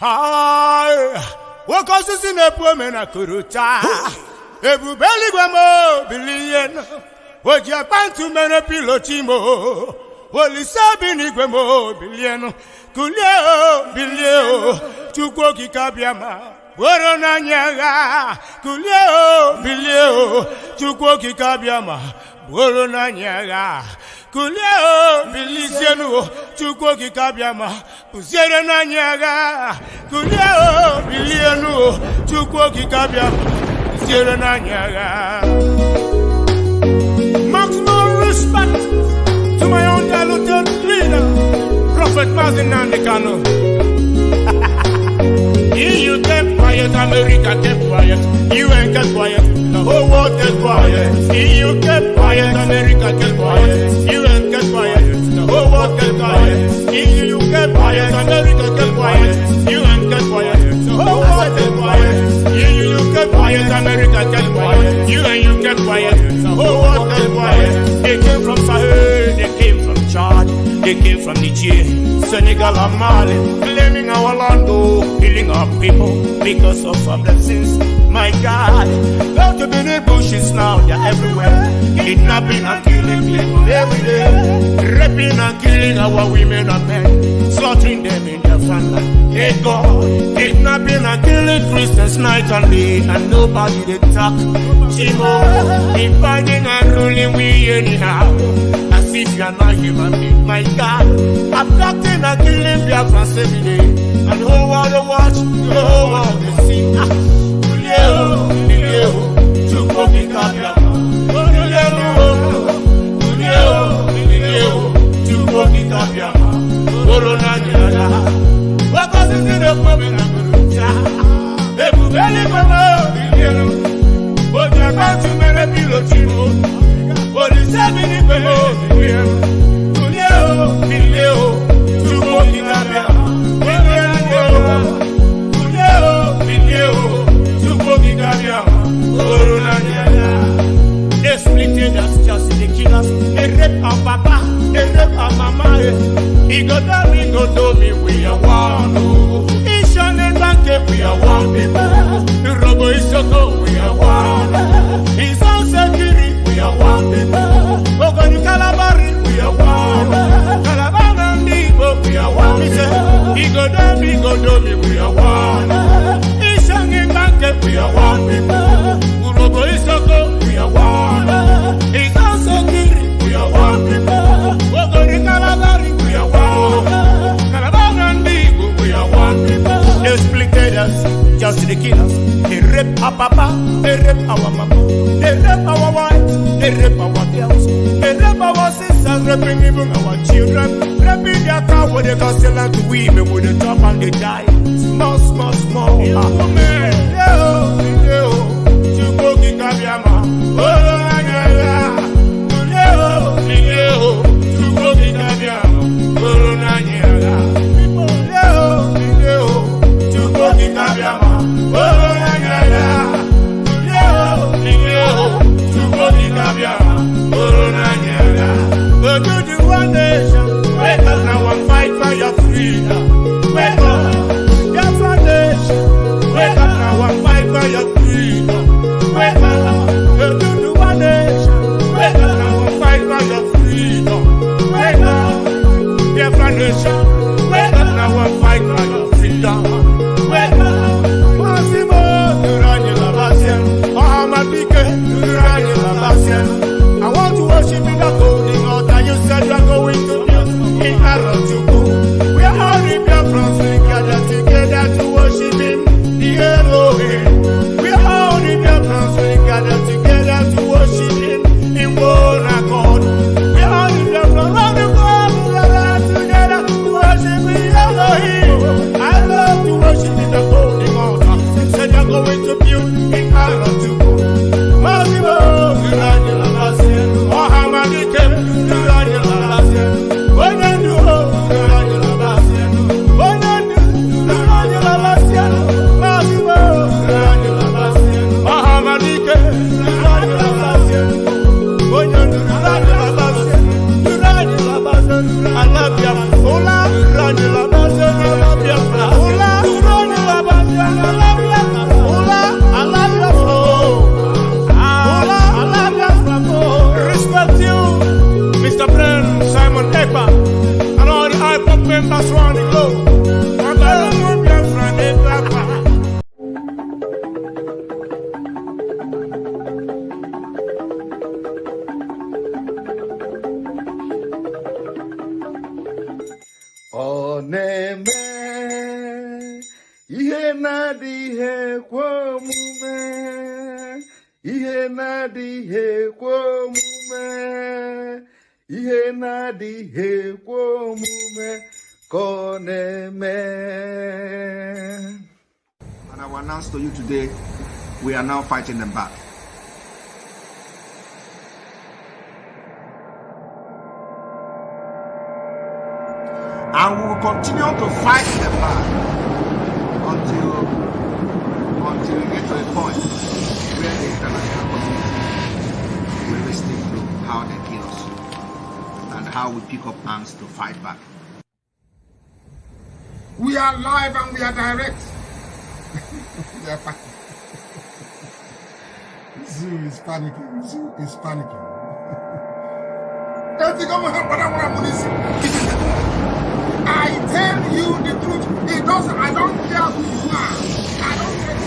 Hi, what causes in a poor man a kuruta? Ebu belly guamo, billion. What you want to men a pilotimo? Well, it's a biniguamo, billion. Kulio, bilio, Chukoki Kabiama. Borona nyaga, Kulio, bilio, Chukoki Kabiama. Borona nyaga. Kulio, bilisiano, Chukoki Kabiama. Uzerena nyaga. Kulio, biliano, Chukoki Kabiama. Uzerena nyaga. Maximum respect to my own diluted leader, Prophet Mazin Nandekano. You kept quiet, America kept quiet. You ain't kept quiet, the whole world kept quiet. You kept quiet, America kept quiet. You ain't kept quiet, the whole world kept quiet. You kept quiet, America kept quiet. You ain't kept quiet, the whole world kept quiet. You kept quiet, America kept quiet. You kept quiet, the whole world kept quiet. They came from Sahel, they came from Chad, they came from Niger, Senegal and Mali, claiming our land, killing our people because of our blessings. My God, go to the bushes now, they're everywhere. Kidnapping and killing people every day. Raping and killing our women and men, slaughtering them in their family. Hey God, kidnapping and killing Christians night and day, and nobody they talk. Chimo, dividing and ruling we anyhow. As if you are not human being, my God. Abducting and killing Biafra every day. And the whole world watch, the whole world they see. Kulio, Chukoki Kabiama. Kulio, Chukoki Kabiama. Corona Nyaga. What was it in the problem? Ebu belly guamo, billion. But you're about to make a pilotino. But it's a mini guamo, billion. Kulio, Chukoki Kabiama. They splitted us just to kill us. They rape our papa, they rape our mama. He go down, we are one. Ishan and Banke, we are one people. The Robo is so good, we are one. He's on security, we are one people. Ogoni Calabari, we are one. Calabar and Nibo, we are one. He go down, we are one. Ishan and Banke, we are one people. Robo is so good, we are one. He's on security, we are one people. Ogoni Calabari, we are one. Calabar and Nibo, we are one people. They splitted us just to kill us. They rape our papa, they rape our mama, they rape our wives, they rape our girls, they rape our sisters, raping even our children, raping their car with the costellan to women with the top and they die. Small. Chukoki Kabiama. Chukoki Kabiama. Corona Nyaga. Chukoki Kabiama. Corona Nyaga. Chukoki Kabiama. Corona Nyaga. Go to the one nation. Wake up now and fight for your freedom. Wake up, your foundation. Wake up now and fight for your freedom. Wake up. koneme ihe na-adịghị ekwe omume ihe na-adịghị ekwe omume ihe na-adịghị ekwe omume koneme. And I will announce to you today, we are now fighting them back. And we will continue to fight them back until we get to a point where the international community will listen to how they kill us and how we pick up arms to fight back. We are live and we are direct. We are panicking. Zoo is panicking. Zoo is panicking. I tell you the truth. It doesn't. I don't care who you are. I don't care.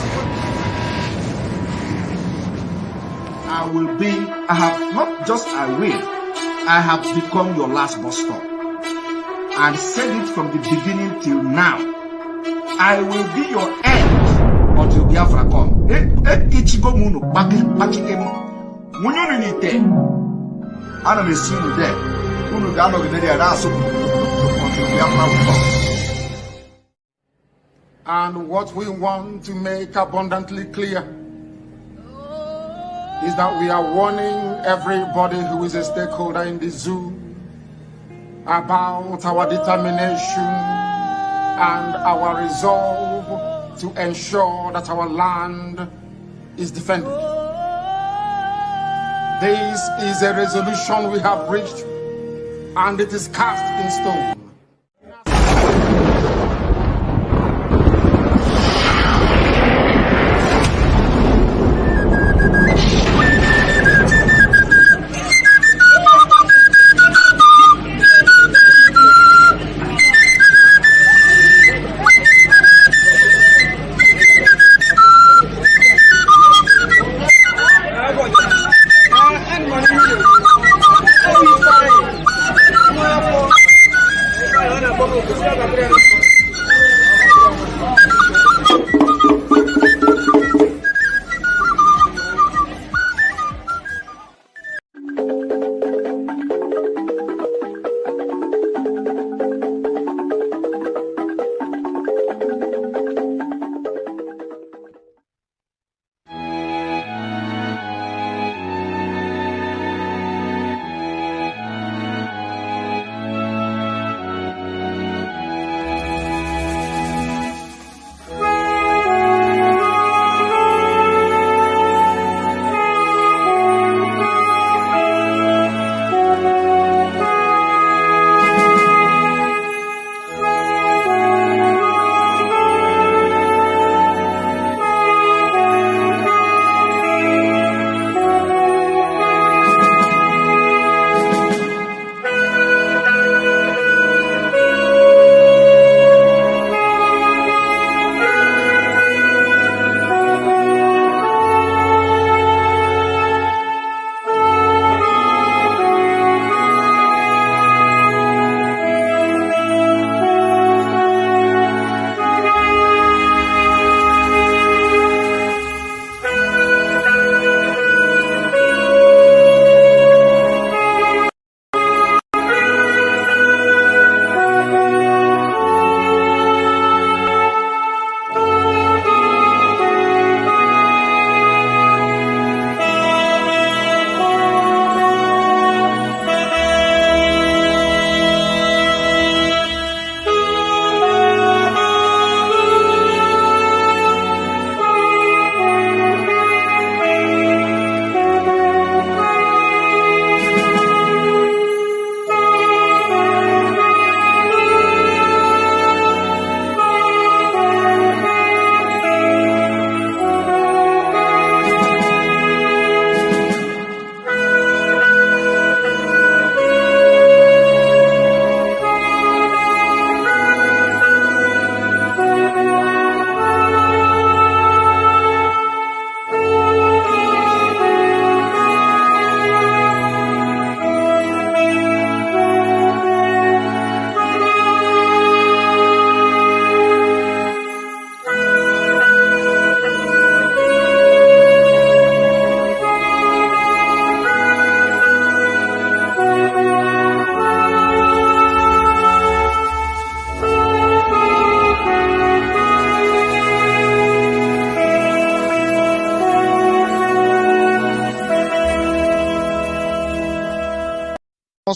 I will be. I have not just. I will. I have become your last bus stop. And said it from the beginning till now. I will be your end until Biafra come. Ichigo munu baki em. Munyo ni te. Ana me sinu de. Unu ga no gede ya raso until Biafra will come. And what we want to make abundantly clear is that we are warning everybody who is a stakeholder in the zoo about our determination and our resolve to ensure that our land is defended. This is a resolution we have reached, and it is cast in stone.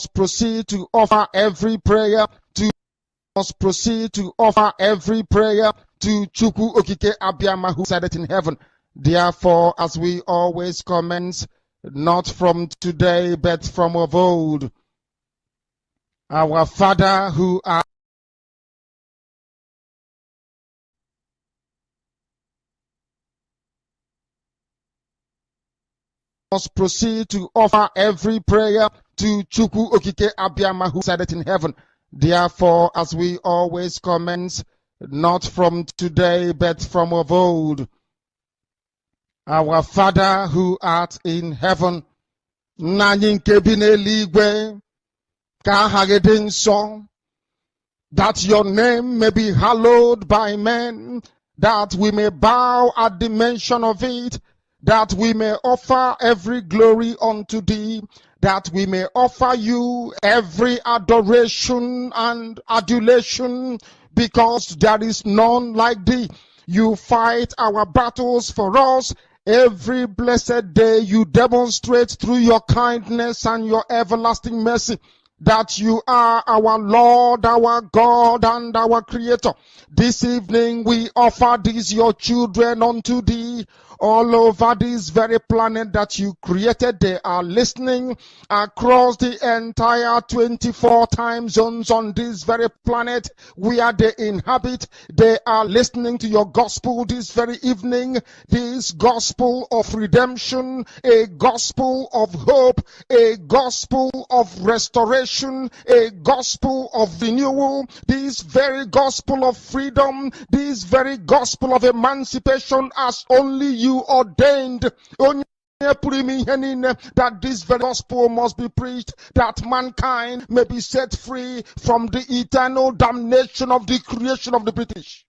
must proceed to offer every prayer to Chukwu Okike Abiyama, who said it in heaven. Therefore, as we always commence, not from today, but from of old, our Father who art must proceed to offer every prayer to Chukwu Okike Abiyama, who said it in heaven. Therefore, as we always commence, not from today, but from of old, our Father who art in heaven, Nna nke bi n'eluigwe, ka aha gị dị nsọ, that your name may be hallowed by men, that we may bow at the mention of it, that we may offer every glory unto thee, that we may offer you every adoration and adulation, because there is none like thee. You fight our battles for us. Every blessed day you demonstrate through your kindness and your everlasting mercy that you are our Lord, our God, and our Creator. This evening we offer these your children unto thee. All over this very planet that you created, they are listening across the entire 24 time zones on this very planet where they inhabit. They are listening to your gospel this very evening, this gospel of redemption, a gospel of hope, a gospel of restoration, a gospel of renewal, this very gospel of freedom, this very gospel of emancipation, as only you ordained. That this very gospel must be preached, that mankind may be set free from the eternal damnation of the creation of the British.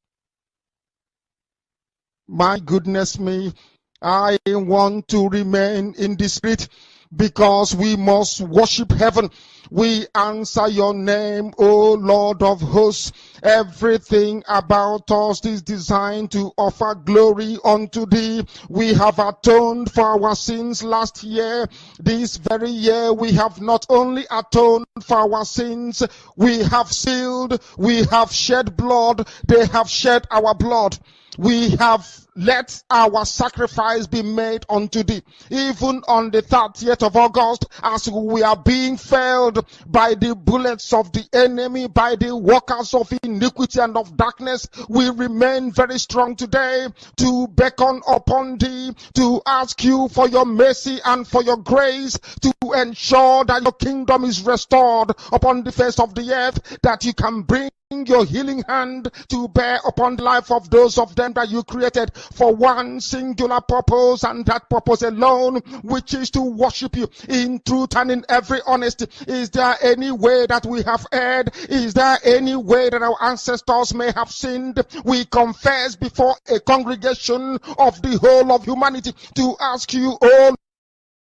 My goodness me, I want to remain in the spirit, because we must worship heaven. We answer your name, O Lord of hosts. Everything about us is designed to offer glory unto thee. We have atoned for our sins last year. This very year we have not only atoned for our sins, we have sealed, we have shed blood, they have shed our blood. We have let our sacrifice be made unto thee. Even on the 30th of August, as we are being felled by the bullets of the enemy, by the workers of iniquity and of darkness, we remain very strong today to beckon upon thee, to ask you for your mercy and for your grace, to ensure that your kingdom is restored upon the face of the earth, that you can bring your healing hand to bear upon the life of those of them that you created for one singular purpose, and that purpose alone, which is to worship you in truth and in every honesty. Is there any way that we have erred? Is there any way that our ancestors may have sinned? We confess before a congregation of the whole of humanity to ask you, oh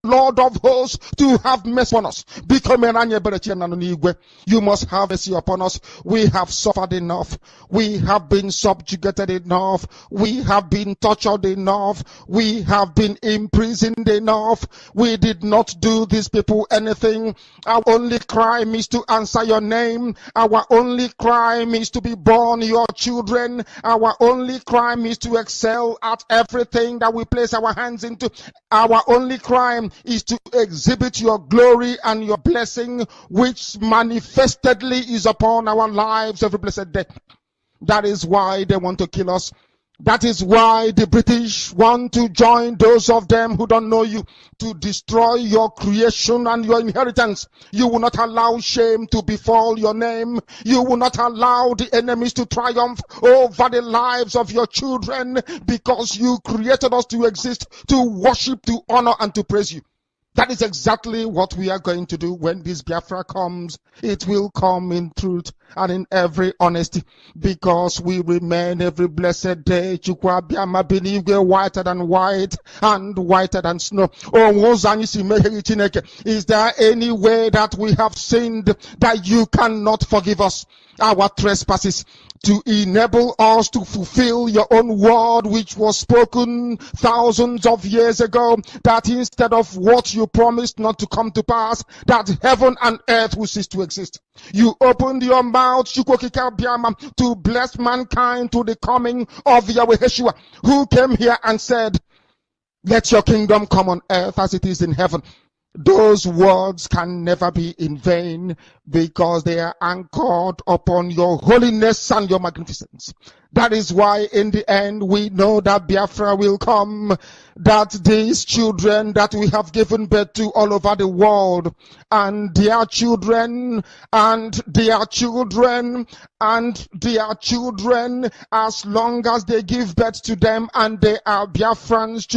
Lord of hosts, to have mercy on us. You must have mercy upon us. We have suffered enough. We have been subjugated enough. We have been tortured enough. We have been imprisoned enough. We did not do these people anything. Our only crime is to answer your name. Our only crime is to be born your children. Our only crime is to excel at everything that we place our hands into. Our only crime is to exhibit your glory and your blessing, which manifestedly is upon our lives every blessed day. That is why they want to kill us. That is why the British want to join those of them who don't know you to destroy your creation and your inheritance. You will not allow shame to befall your name. You will not allow the enemies to triumph over the lives of your children, because you created us to exist, to worship, to honor, and to praise you. That is exactly what we are going to do when this Biafra comes. It will come in truth and in every honesty, because we remain every blessed day whiter than white and whiter than snow. Is there any way that we have sinned that you cannot forgive us? our trespasses, to enable us to fulfill your own word, which was spoken thousands of years ago, that instead of what you promised not to come to pass, that heaven and earth will cease to exist. You opened your mouth, to bless mankind to the coming of Yahweh Yeshua, who came here and said, let your kingdom come on earth as it is in heaven. Those words can never be in vain, because they are anchored upon your holiness and your magnificence. That is why in the end we know that Biafra will come, that these children that we have given birth to all over the world, and their children, and their children, and their children, as long as they give birth to them and they are Biafrans,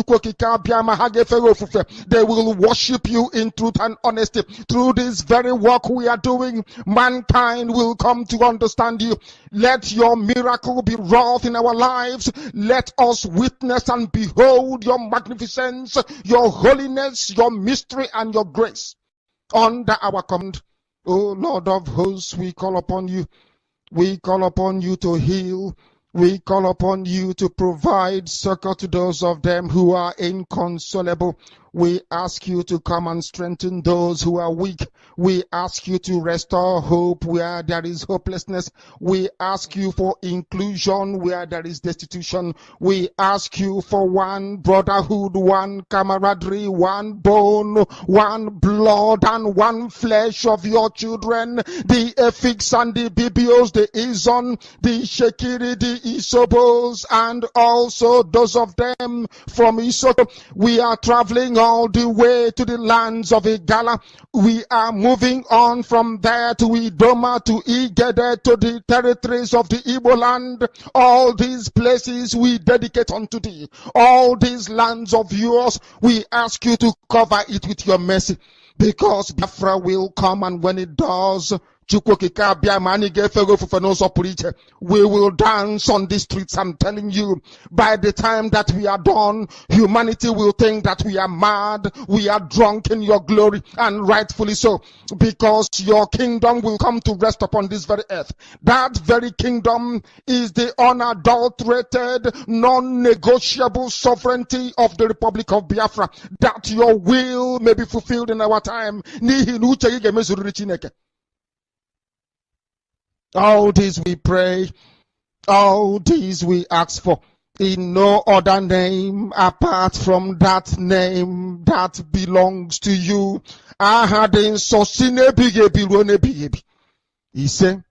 they will worship you in truth and honesty. Through this very work we are doing, mankind will come to understand you. Let your miracle be wrought in our lives. Let us witness and behold your magnificence, your holiness, your mystery, and your grace. Under our command, O Lord of hosts, we call upon you. We call upon you to heal. We call upon you to provide succor to those of them who are inconsolable. We ask you to come and strengthen those who are weak. We ask you to restore hope where there is hopelessness. We ask you for inclusion where there is destitution. We ask you for one brotherhood, one camaraderie, one bone, one blood, and one flesh of your children. The Efiks and the Bibios, the Izon, the Shekiri, the Isobos, and also those of them from Isoko. We are traveling all the way to the lands of Igala. We are moving on from there to Idoma, to Igede, to the territories of the Igbo land. All these places we dedicate unto thee. All these lands of yours, we ask you to cover it with your mercy, because Biafra will come, and when it does, we will dance on the streets. I'm telling you, by the time that we are done, humanity will think that we are mad, we are drunk in your glory, and rightfully so, because your kingdom will come to rest upon this very earth. That very kingdom is the unadulterated, non-negotiable sovereignty of the Republic of Biafra, that your will may be fulfilled in our time. All this we pray, all this we ask for, in no other name apart from that name that belongs to you. He said,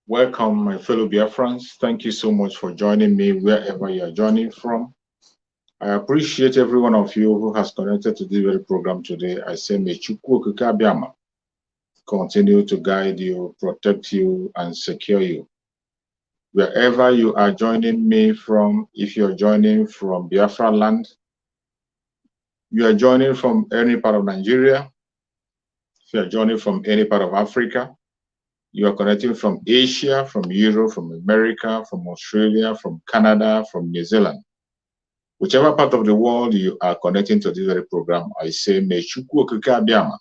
welcome, my fellow Biafrans. Thank you so much for joining me wherever you are joining from. I appreciate every one of you who has connected to this very program today. I say, may Chukwu Okike Abiama continue to guide you, protect you, and secure you. Wherever you are joining me from, if you're joining from Biafra land, you are joining from any part of Nigeria, if you are joining from any part of Africa, you are connecting from Asia, from Europe, from America, from Australia, from Canada, from New Zealand. Whichever part of the world you are connecting to this very program, I say, may Chukwu Okike Abiama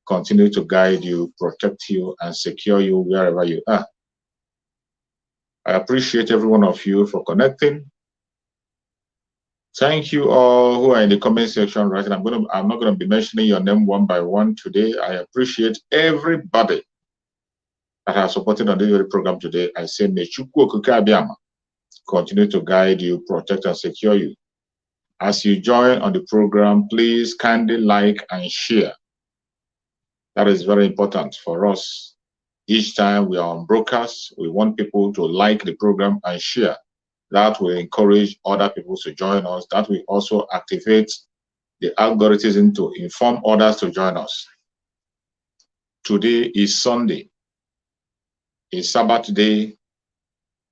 continue to guide you, protect you, and secure you wherever you are. I appreciate every one of you for connecting. Thank you all who are in the comment section, right? I'm not going to be mentioning your name one by one today. I appreciate everybody that has supported on this very program today. I say, may Chukwu Okike Abiama continue to guide you, protect, and secure you. As you join on the program, please kindly like and share. That is very important for us. Each time we are on broadcast, we want people to like the program and share. That will encourage other people to join us. That will also activate the algorithm to inform others to join us. Today is Sunday, a Sabbath day,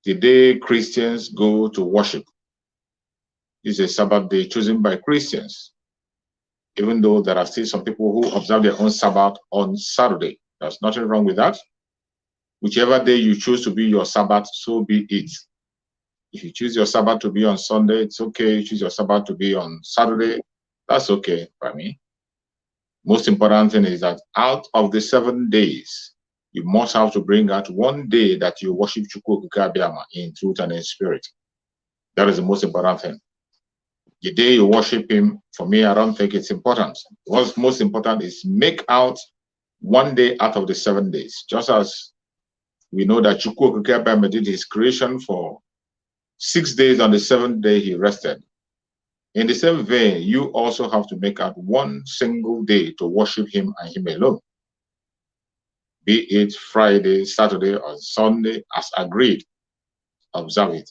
the day Christians go to worship. It's a Sabbath day chosen by Christians, even though there are still some people who observe their own Sabbath on Saturday. There's nothing wrong with that. Whichever day you choose to be your Sabbath, so be it. If you choose your Sabbath to be on Sunday, it's okay. You choose your Sabbath to be on Saturday, that's okay by me. Most important thing is that out of the 7 days, you must have to bring out one day that you worship Chukwu Okike Abiama in truth and in spirit. That is the most important thing. The day you worship him, for me, I don't think it's important. What's most important is make out one day out of the 7 days. Just as we know that Chukwu Okike Abiama did his creation for 6 days, on the 7th day he rested. In the same vein, you also have to make out one single day to worship him and him alone. Be it Friday, Saturday, or Sunday, as agreed. Observe it.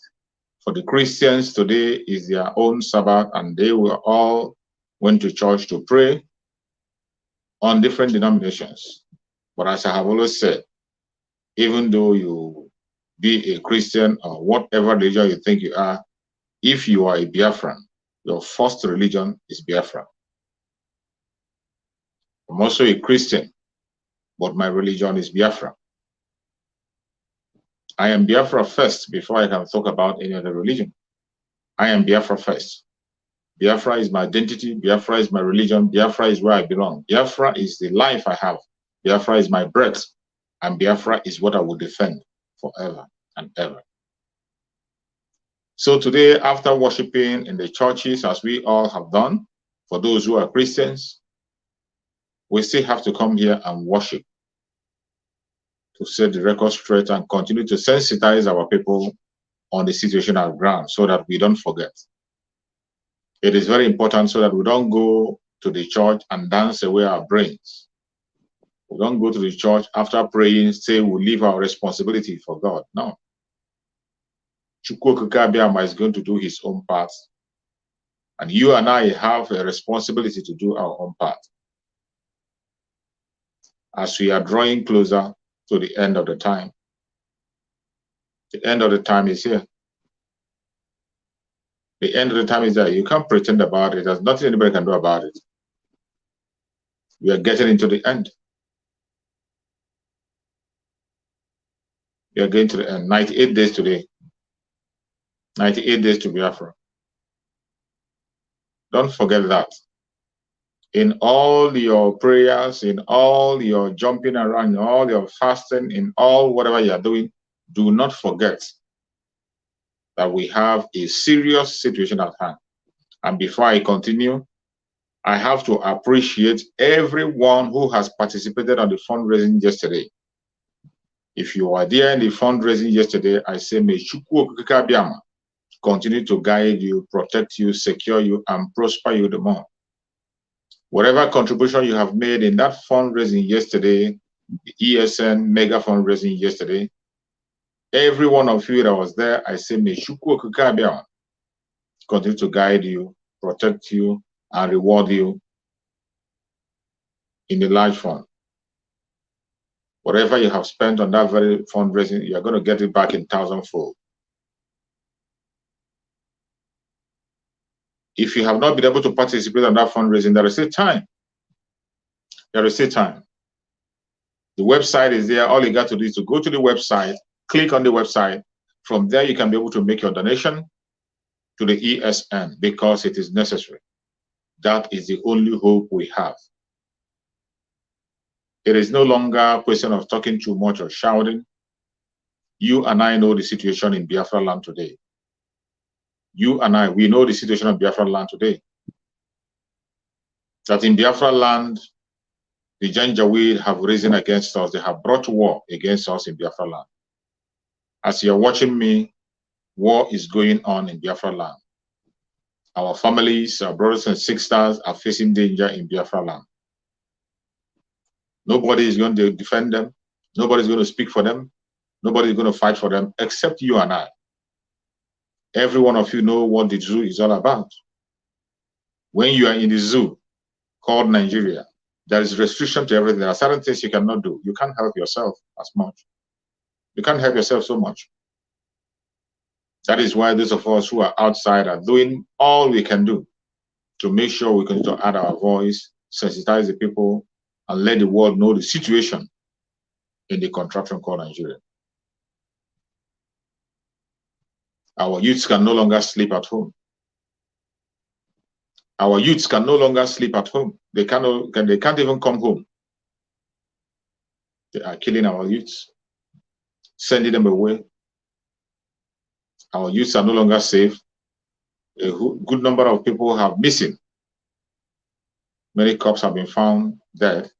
For the Christians, today is their own Sabbath, and they will all went to church to pray on different denominations. But as I have always said, even though you be a Christian or whatever religion you think you are, if you are a Biafran, your first religion is Biafra. I'm also a Christian, but my religion is Biafra. I am Biafra first before I can talk about any other religion. I am Biafra first. Biafra is my identity. Biafra is my religion. Biafra is where I belong. Biafra is the life I have. Biafra is my breath. And Biafra is what I will defend forever and ever. So today, after worshiping in the churches, as we all have done, for those who are Christians, we still have to come here and worship to set the record straight and continue to sensitize our people on the situation at ground so that we don't forget. It is very important so that we don't go to the church and dance away our brains. We don't go to the church after praying, say we leave our responsibility for God. No. Chukwu Okike Abiama is going to do his own part. And you and I have a responsibility to do our own part. As we are drawing closer to the end of the time. The end of the time is here. The end of the time is there. You can't pretend about it. There's nothing anybody can do about it. We are getting into the end. We are getting to the end. 98 days today. 98 days to Biafra. Don't forget that. In all your prayers, in all your jumping around, in all your fasting, in all whatever you are doing, do not forget that we have a serious situation at hand. And before I continue, I have to appreciate everyone who has participated on the fundraising yesterday. If you are there in the fundraising yesterday, I say, may Chukwu Okike Abiama continue to guide you, protect you, secure you, and prosper you the more. Whatever contribution you have made in that fundraising yesterday, the ESN mega fundraising yesterday, every one of you that was there, I say, may Chukwu Okike Abiama continue to guide you, protect you, and reward you in the large fund. Whatever you have spent on that very fundraising, you are going to get it back in thousandfold. If you have not been able to participate on that fundraising, there is still time. There is still time. The website is there. All you got to do is to go to the website, click on the website. From there, you can be able to make your donation to the ESN because it is necessary. That is the only hope we have. It is no longer a question of talking too much or shouting. You and I know the situation in Biafra land today. You and I, we know the situation of Biafra land today. That in Biafra land, the Janjaweed have risen against us. They have brought war against us in Biafra land. As you're watching me, war is going on in Biafra land. Our families, our brothers and sisters are facing danger in Biafra land. Nobody is going to defend them. Nobody is going to speak for them. Nobody is going to fight for them except you and I. Every one of you know what the zoo is all about. When you are in the zoo called Nigeria, there is restriction to everything. There are certain things you cannot do. You can't help yourself as much. You can't help yourself so much. That is why those of us who are outside are doing all we can do to make sure we continue to add our voice, sensitize the people, and let the world know the situation in the contraption called Nigeria. Our youths can no longer sleep at home. Our youths can no longer sleep at home. They can't even come home. They are killing our youths, sending them away. Our youths are no longer safe. A good number of people have missing. Many cops have been found dead.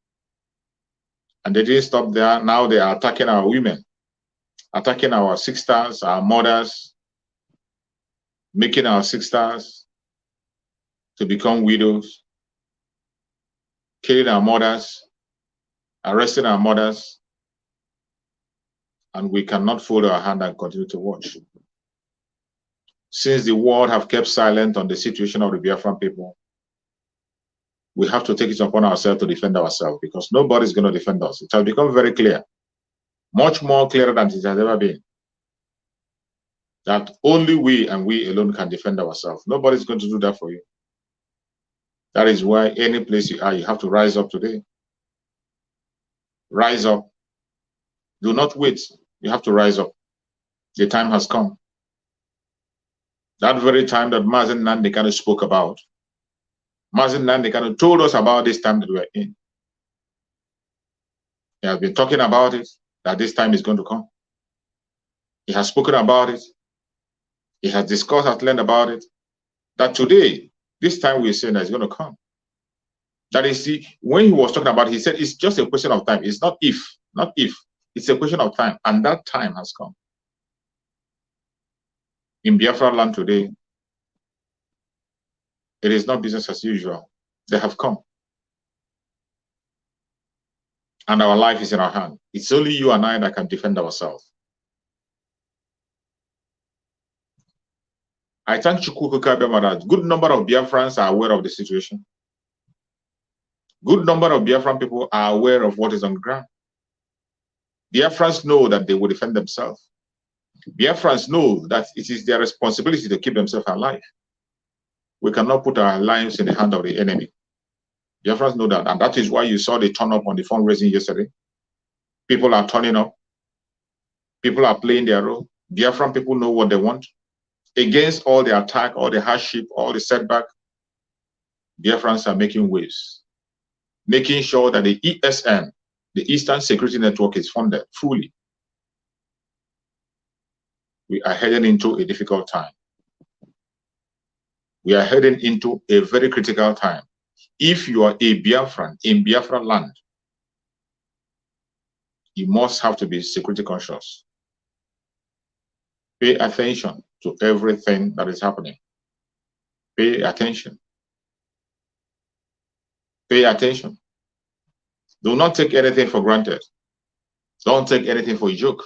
And they didn't stop there. Now they are attacking our women, attacking our sisters, our mothers, making our sisters to become widows, killing our mothers, arresting our mothers, and we cannot fold our hand and continue to watch. Since the world have kept silent on the situation of the Biafran people, we have to take it upon ourselves to defend ourselves, because nobody's going to defend us. It has become very clear, much more clearer than it has ever been, that only we and we alone can defend ourselves. Nobody's going to do that for you. That is why any place you are, you have to rise up today. Rise up. Do not wait. You have to rise up. The time has come. That very time that Mazen Nandekano spoke about, Mazen Nandekano told us about this time that we are in. He has been talking about it, that this time is going to come. He has spoken about it. He has discussed at length about it. That today, this time we are saying that it's going to come. That is, when he was talking about it, he said it's just a question of time. It's not if, not if. It's a question of time. And that time has come. In Biafra land today, it is not business as usual. They have come. And our life is in our hand. It's only you and I that can defend ourselves. I thank Chukwu Kabema that good number of Biafrans are aware of the situation. Good number of Biafran people are aware of what is on the ground. Biafrans know that they will defend themselves. Biafrans know that it is their responsibility to keep themselves alive. We cannot put our lives in the hand of the enemy. Biafrans know that, and that is why you saw the turn up on the fundraising yesterday. People are turning up. People are playing their role. Biafran people know what they want. Against all the attack, all the hardship, all the setback, Biafrans are making waves, making sure that the ESN, the Eastern Security Network, is funded fully. We are heading into a difficult time. We are heading into a very critical time. If you are a Biafran in Biafra land, you must have to be security conscious. Pay attention to everything that is happening. Pay attention. Pay attention. Do not take anything for granted. Don't take anything for a joke.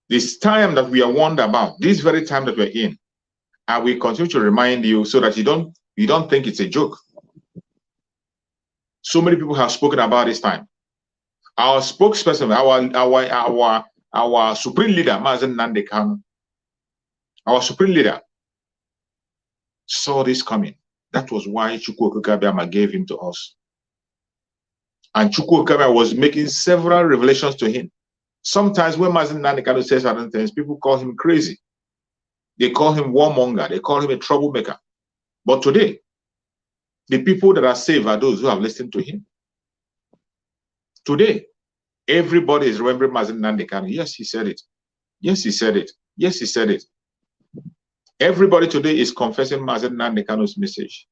This time that we are warned about, this very time that we're in, I will continue to remind you so that you don't think it's a joke. So many people have spoken about this time. Our spokesperson, our supreme leader, Mazen Nandekano, our supreme leader, saw this coming. That was why Chukwu Okabiyama gave him to us. And Chukwu Okabiyama was making several revelations to him. Sometimes when Mazen Nandekano says certain things, people call him crazy. They call him warmonger. They call him a troublemaker. But today, the people that are saved are those who have listened to him. Today, everybody is remembering Mazen Nandekano. Yes, he said it. Yes, he said it. Yes, he said it. Everybody today is confessing Mazen Nandekano's message.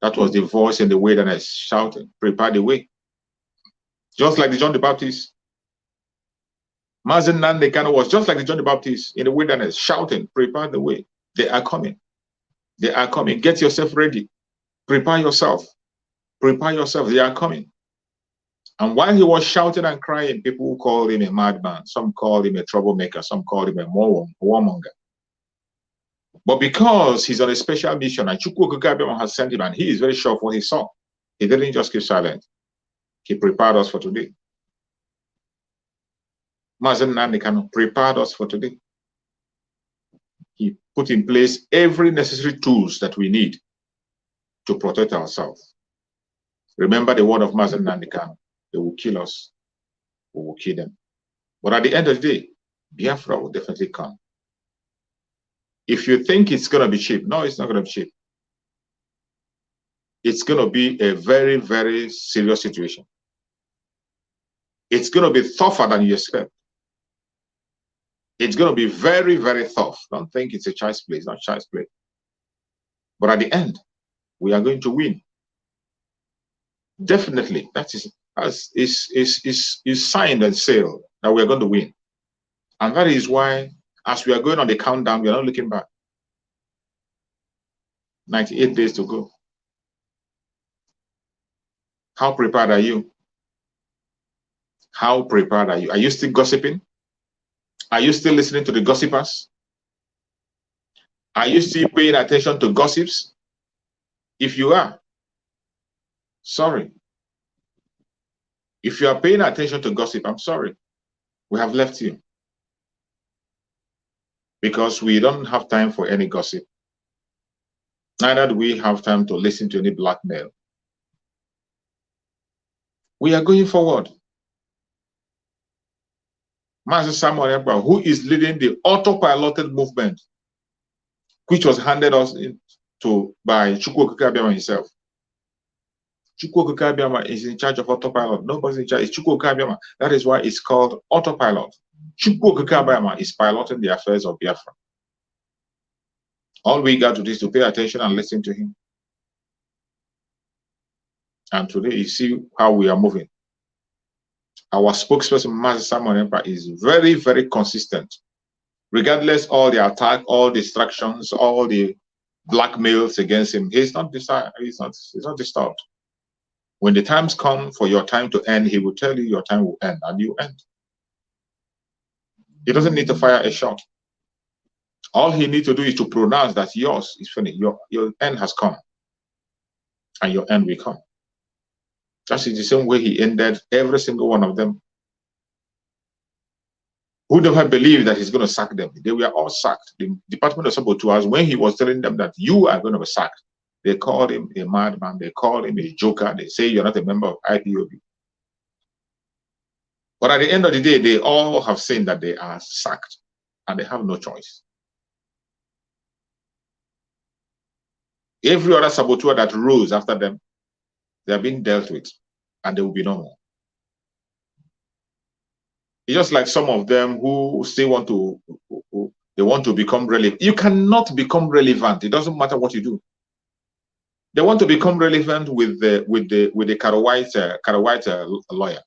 That was the voice in the wilderness shouting, prepare the way. Just like the John the Baptist. Mazen Nandekano was just like the John the Baptist in the wilderness shouting, prepare the way. They are coming. They are coming. Get yourself ready. Prepare yourself. Prepare yourself. They are coming. And while he was shouting and crying, people called him a madman. Some called him a troublemaker. Some called him a warmonger. But because he's on a special mission and Chukwu Okabiyama has sent him and he is very sure of what he saw, he didn't just keep silent. He prepared us for today. Mazen Nandekano prepared us for today. He put in place every necessary tools that we need to protect ourselves. Remember the word of Mazen Nandekano. They will kill us. We will kill them. But at the end of the day, Biafra will definitely come. If you think it's going to be cheap, no, it's not going to be cheap. It's going to be a very, very serious situation. It's going to be tougher than you expect. It's going to be very, very tough. Don't think it's a child's play. It's not child's play. But at the end, we are going to win. Definitely, that is signed and sealed that we are going to win. And that is why, as we are going on the countdown, we are not looking back. 98 days to go. How prepared are you? How prepared are you? Are you still gossiping? Are you still listening to the gossipers? Are you still paying attention to gossips? If you are, sorry. If you are paying attention to gossip, I'm sorry. We have left you. Because we don't have time for any gossip. Neither do we have time to listen to any blackmail. We are going forward. Master Samuel Emperor, who is leading the autopiloted movement, which was handed us by Chukwu Okike Abiama himself. Chukwu Okike Abiama is in charge of autopilot. Nobody's in charge. It's Chukwu Okike Abiama. That is why it's called autopilot. Chukwu Okike Abiama is piloting the affairs of Biafra. All we got to do is to pay attention and listen to him. And today you see how we are moving. Our spokesperson, Master Samuel Emperor, is very, very consistent. Regardless all the attack, all distractions, all the blackmails against him, he's not disturbed. When the times come for your time to end, he will tell you your time will end, and you end. He doesn't need to fire a shot. All he needs to do is to pronounce that yours is finished. Your end has come, and your end will come. That's the same way he ended every single one of them. Who never believed that he's going to sack them? They were all sacked. The Department of Saboteurs, when he was telling them that you are going to be sacked, they called him a madman. They called him a joker. They say you're not a member of IPOB. But at the end of the day, they all have seen that they are sacked, and they have no choice. Every other saboteur that rose after them, they are being dealt with, and there will be no more. It's just like some of them who still want to become relevant. You cannot become relevant. It doesn't matter what you do. They want to become relevant with the Karawite lawyer.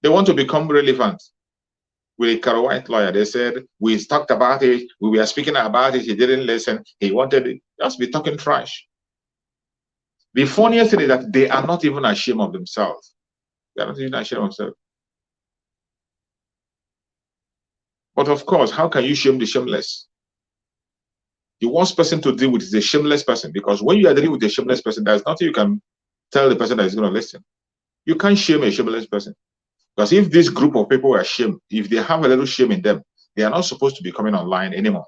They want to become relevant with a Karawite lawyer. They said, we talked about it, we were speaking about it, he didn't listen, he wanted it. Just be talking trash. The funniest thing is that they are not even ashamed of themselves. They are not even ashamed of themselves. But of course, how can you shame the shameless? The worst person to deal with is a shameless person, because when you are dealing with a shameless person, there's nothing you can tell the person that is going to listen. You can't shame a shameless person. Because if this group of people are shamed, if they have a little shame in them, they are not supposed to be coming online anymore.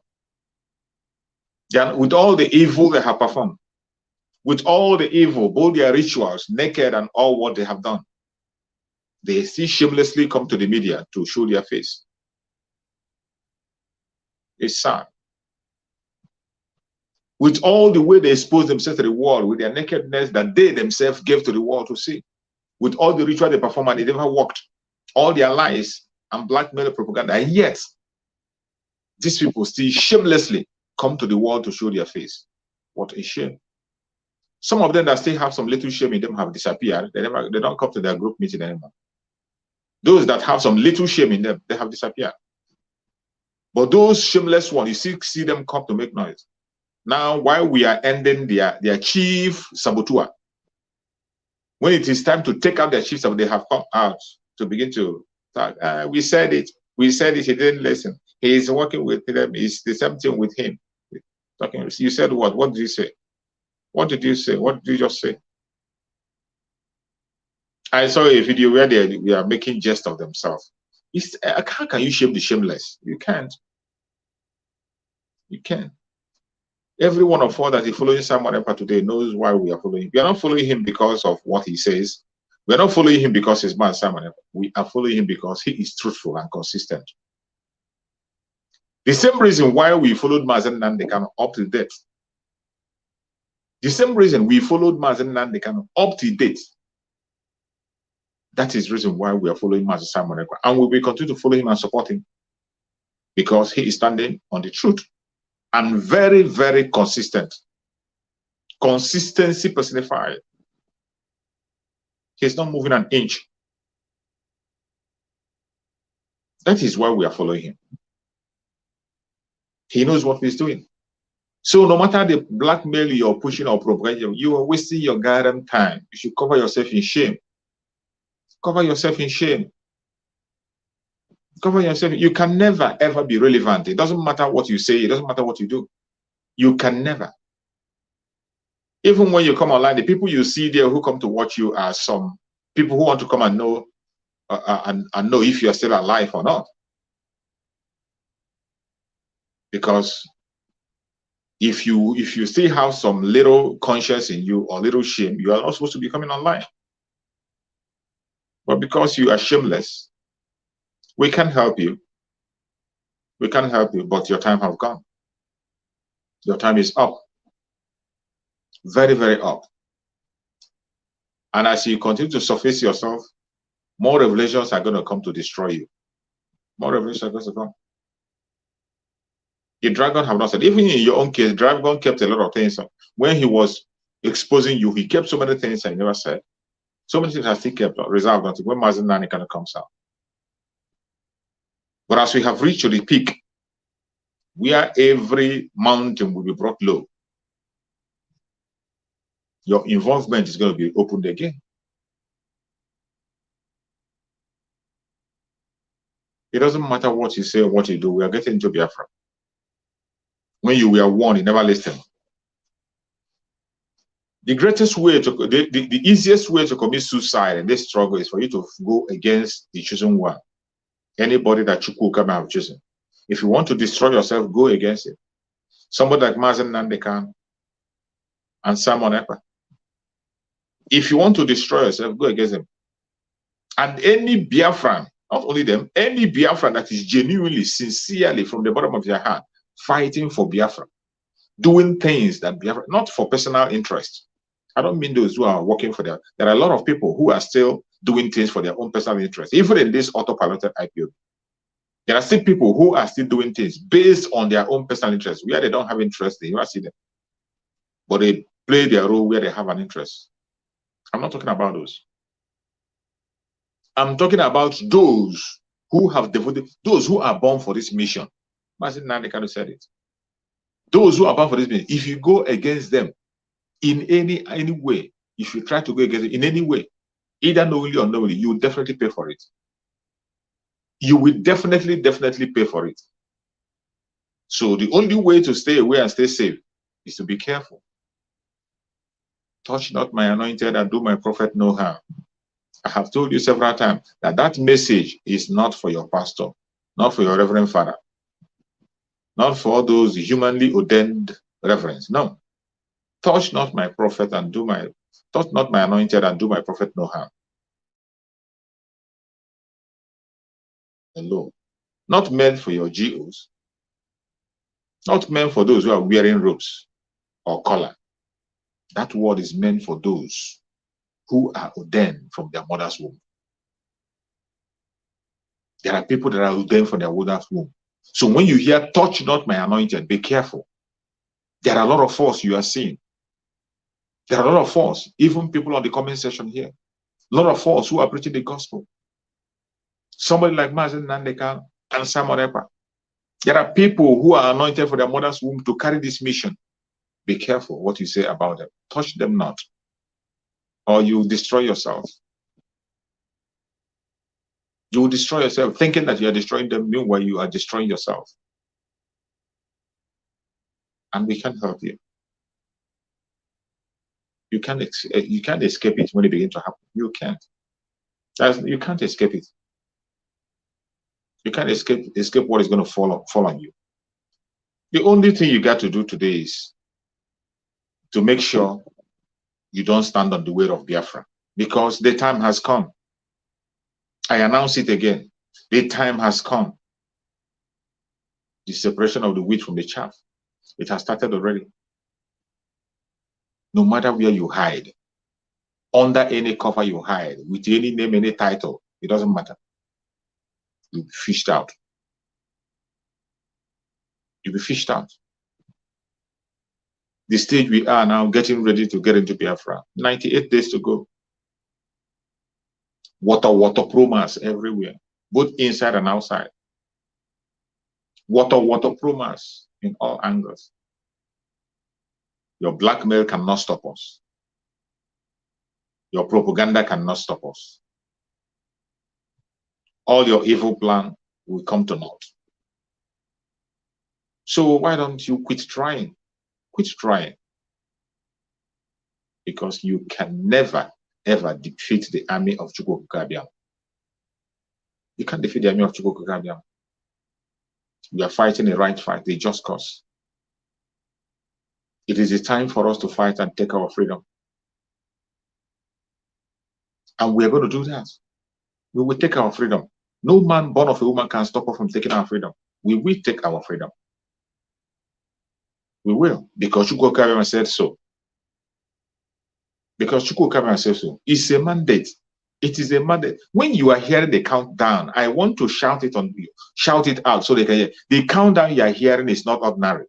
With all the evil they have performed, with all the evil, both their rituals, naked and all what they have done, they still shamelessly come to the media to show their face. It's sad. With all the way they expose themselves to the world, with their nakedness that they themselves gave to the world to see, with all the ritual they perform and it never worked, all their lies and blackmail propaganda, and yet these people still shamelessly come to the world to show their face. What a shame. Some of them that still have some little shame in them have disappeared. They don't come to their group meeting anymore. Those that have some little shame in them, they have disappeared. But those shameless ones, you still see them come to make noise. Now, while we are ending their chief saboteur, when it is time to take out their chief saboteur, they have come out to begin to talk. We said it, he didn't listen. He is working with them, it's the same thing with him. You said what? What did you say? What did you say? What did you just say? I saw a video where they are making jest of themselves. How can you shame the shameless? You can't. You can't. Every one of us that is following Samuel Emperor today knows why we are following him. We are not following him because of what he says. We're not following him because he's man Simon. We are following him because he is truthful and consistent. The same reason why we followed Mazen Nandekan up to date. The same reason we followed Mazen Nandekan up to date. That is the reason why we are following Mazen Simon. And we will continue to follow him and support him. Because he is standing on the truth. And very, very consistent. Consistency personified. He's not moving an inch. That is why we are following him. He knows what he's doing. So no matter the blackmail you're pushing or provoking, you are wasting your goddamn time. You should cover yourself in shame. Cover yourself in shame. Cover yourself. You can never, ever be relevant. It doesn't matter what you say. It doesn't matter what you do. You can never. Even when you come online, the people you see there who come to watch you are some people who want to come and know and know if you are still alive or not. Because if you still have some little conscience in you or little shame, you are not supposed to be coming online. But because you are shameless, we can help you. We can help you, but your time has gone. Your time is up. Very, very up. And as you continue to surface yourself, more revelations are going to come to destroy you. More revelations are going to come. The dragon have not said, even in your own case, dragon kept a lot of things. When he was exposing you, he kept so many things and he never said. So many things are still kept reserved until when Mazen Nandekan comes out. But as we have reached to the peak, where every mountain will be brought low, your involvement is going to be opened again. It doesn't matter what you say or what you do, we are getting into Biafra. When you were warned, you never listened. The greatest way to, the easiest way to commit suicide in this struggle is for you to go against the chosen one. Anybody that Chukwu may have chosen. If you want to destroy yourself, go against it. Somebody like Mazen Nandekan and Simon Ekpa. If you want to destroy yourself, go against them. And any Biafran, not only them, any Biafran that is genuinely, sincerely, from the bottom of their heart, fighting for Biafra, doing things that Biafra, not for personal interest. I don't mean those who are working for them. There are a lot of people who are still doing things for their own personal interest, even in this autopiloted IPO. There are still people who are still doing things based on their own personal interest, where they don't have interest, they never see them. But they play their role where they have an interest. I'm not talking about those. I'm talking about those who have devoted, those who are born for this mission. Mazen Nandekan said it. Those who are born for this mission, if you go against them in any way, if you try to go against them in any way, either knowingly or unknowingly, you will definitely pay for it. You will definitely pay for it. So the only way to stay away and stay safe is to be careful. Touch not my anointed and do my prophet no harm. I have told you several times that that message is not for your pastor, not for your reverend father, not for those humanly ordained reverends. No. Touch not my prophet and do my, touch not my anointed and do my prophet no harm. Alone. Not meant for your GOs. Not meant for those who are wearing robes or collar. That word is meant for those who are ordained from their mother's womb. There are people that are ordained from their mother's womb. So when you hear, touch not my anointed, be careful. There are a lot of false you are seeing. There are a lot of false, even people on the comment section here. A lot of false who are preaching the gospel. Somebody like Mazen Nandekan and Simon Ekpa. There are people who are anointed for their mother's womb to carry this mission. Be careful what you say about them. Touch them not, or you will destroy yourself. You will destroy yourself, thinking that you are destroying them, meanwhile you are destroying yourself. And we can't help you. You can't escape it when it begins to happen. You can't. You can't escape it. You can't escape what is going to fall on you. The only thing you got to do today is to make sure you don't stand on the way of Biafra. Because the time has come. I announce it again. The time has come. The separation of the wheat from the chaff. It has started already. No matter where you hide, under any cover you hide, with any name, any title, it doesn't matter. You'll be fished out. You'll be fished out. The stage we are now, getting ready to get into Biafra. 98 days to go. Wotowoto Promax everywhere, both inside and outside. Wotowoto Promax in all angles. Your blackmail cannot stop us. Your propaganda cannot stop us. All your evil plan will come to naught. So why don't you quit trying? Quit trying. Because you can never, ever defeat the army of Chukwu Okike. You can't defeat the army of Chukwu Okike. We are fighting a right fight, a just cause. It is a time for us to fight and take our freedom. And we are going to do that. We will take our freedom. No man born of a woman can stop us from taking our freedom. We will take our freedom. We will, because Chukwu Okike said so. Because Chukwu Okike said so. It's a mandate. It is a mandate. When you are hearing the countdown, I want to shout it on you. Shout it out so they can hear. The countdown you are hearing is not ordinary.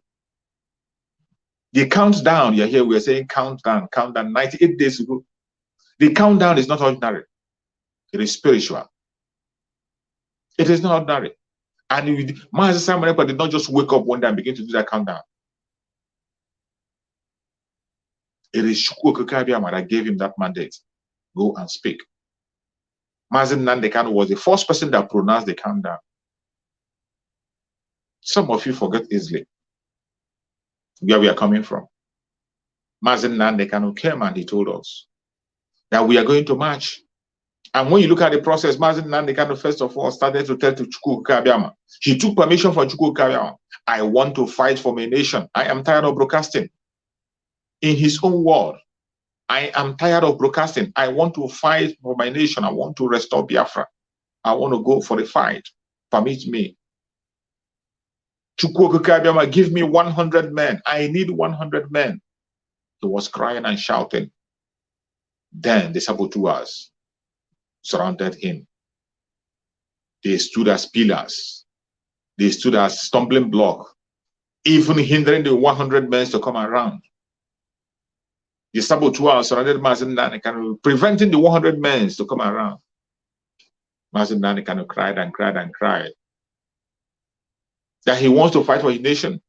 The countdown you are here, we are saying countdown, 98 days ago. The countdown is not ordinary. It is spiritual. It is not ordinary. And Master Simon did not just wake up one day and begin to do that countdown. It is Chukwu Okike that gave him that mandate. Go and speak. Mazi Nnamdi Kanu was the first person that pronounced the countdown. Some of you forget easily where we are coming from. Mazi Nnamdi Kanu came and he told us that we are going to march. And when you look at the process, Mazi Nnamdi Kanu first of all started to tell to Chukwu Okike. He took permission from Chukwu Okike. I want to fight for my nation. I am tired of broadcasting. In his own word, I am tired of broadcasting. I want to fight for my nation. I want to restore Biafra. I want to go for the fight. Permit me. Chukwu Okike, give me 100 men. I need 100 men. He was crying and shouting. Then the saboteurs surrounded him. They stood as pillars. They stood as stumbling block, even hindering the 100 men to come around. The saboteurs surrounded Mazi Nnamdi Kanu, preventing the 100 men to come around. Mazi Nnamdi Kanu cried and cried and cried that he wants to fight for his nation.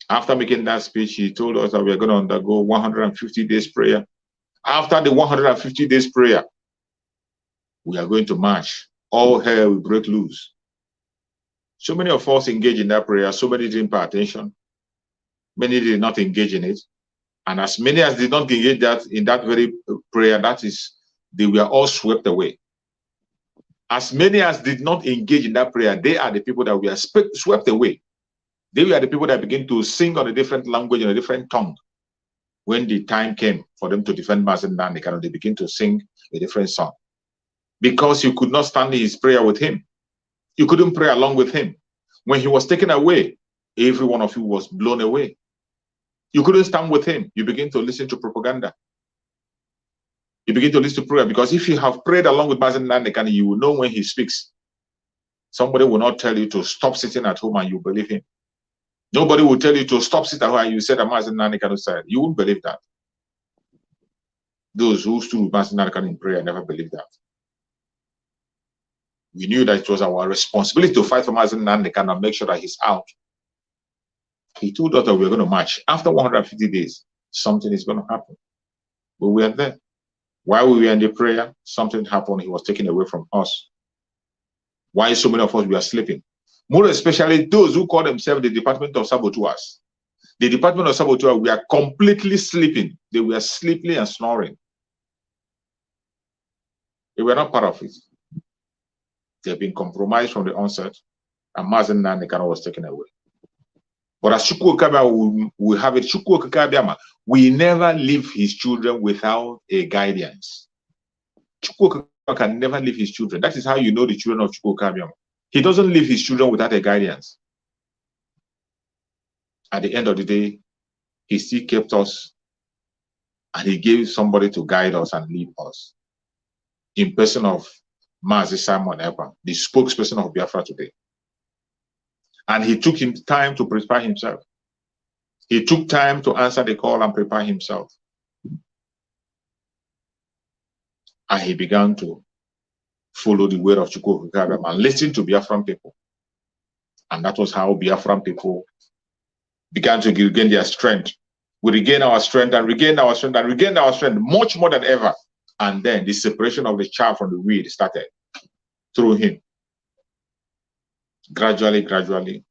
After making that speech, he told us that we are going to undergo 150 days prayer. After the 150 days prayer, we are going to march. All hell will break loose. So many of us engaged in that prayer. So many didn't pay attention. Many did not engage in it. And as many as did not engage in that very prayer, that is, they were all swept away. As many as did not engage in that prayer, they are the people that were swept away. They were the people that began to sing on a different language, in a different tongue. When the time came for them to defend Mazi Nnamdi Kanu, they began to sing a different song. Because you could not stand in his prayer with him. You couldn't pray along with him. When he was taken away, every one of you was blown away. You couldn't stand with him. You begin to listen to propaganda. You begin to listen to prayer, because if you have prayed along with Mazi Nnamdi Kanu, you will know when he speaks. Somebody will not tell you to stop sitting at home and you believe him. Nobody will tell you to stop sitting at home and you said that Mazi Nnamdi Kanu said. You won't believe that. Those who stood with Mazi Nnamdi Kanu in prayer never believed that. We knew that it was our responsibility to fight for Mazi Nnamdi Kanu and make sure that he's out. He told us that we were going to march. After 150 days, something is going to happen. But we are there. While we were in the prayer, something happened. He was taken away from us. Why so many of us were sleeping? More especially those who call themselves the Department of Saboteurs. The Department of Saboteurs, we are completely sleeping. They were sleeping and snoring. They were not part of it. They have been compromised from the onset, and Mazi Nnamdi Kanu was taken away. But as Chukwu Okike will have it, Chukwu Okike Abiama will never leave his children without a guidance. Chukwu Okike can never leave his children. That is how you know the children of Chukwu Okike Abiama. He doesn't leave his children without a guidance. At the end of the day, he still kept us, and he gave somebody to guide us and lead us, in person of Mazi Simon Ekpa, the spokesperson of Biafra today. And he took him time to prepare himself. He took time to answer the call and prepare himself. And he began to follow the way of Chukwu Okike and listen to Biafran people. And that was how Biafran people began to regain their strength. We regain our strength and regain our strength and regain our strength much more than ever. And then the separation of the chaff from the wheat started through him. Gradually,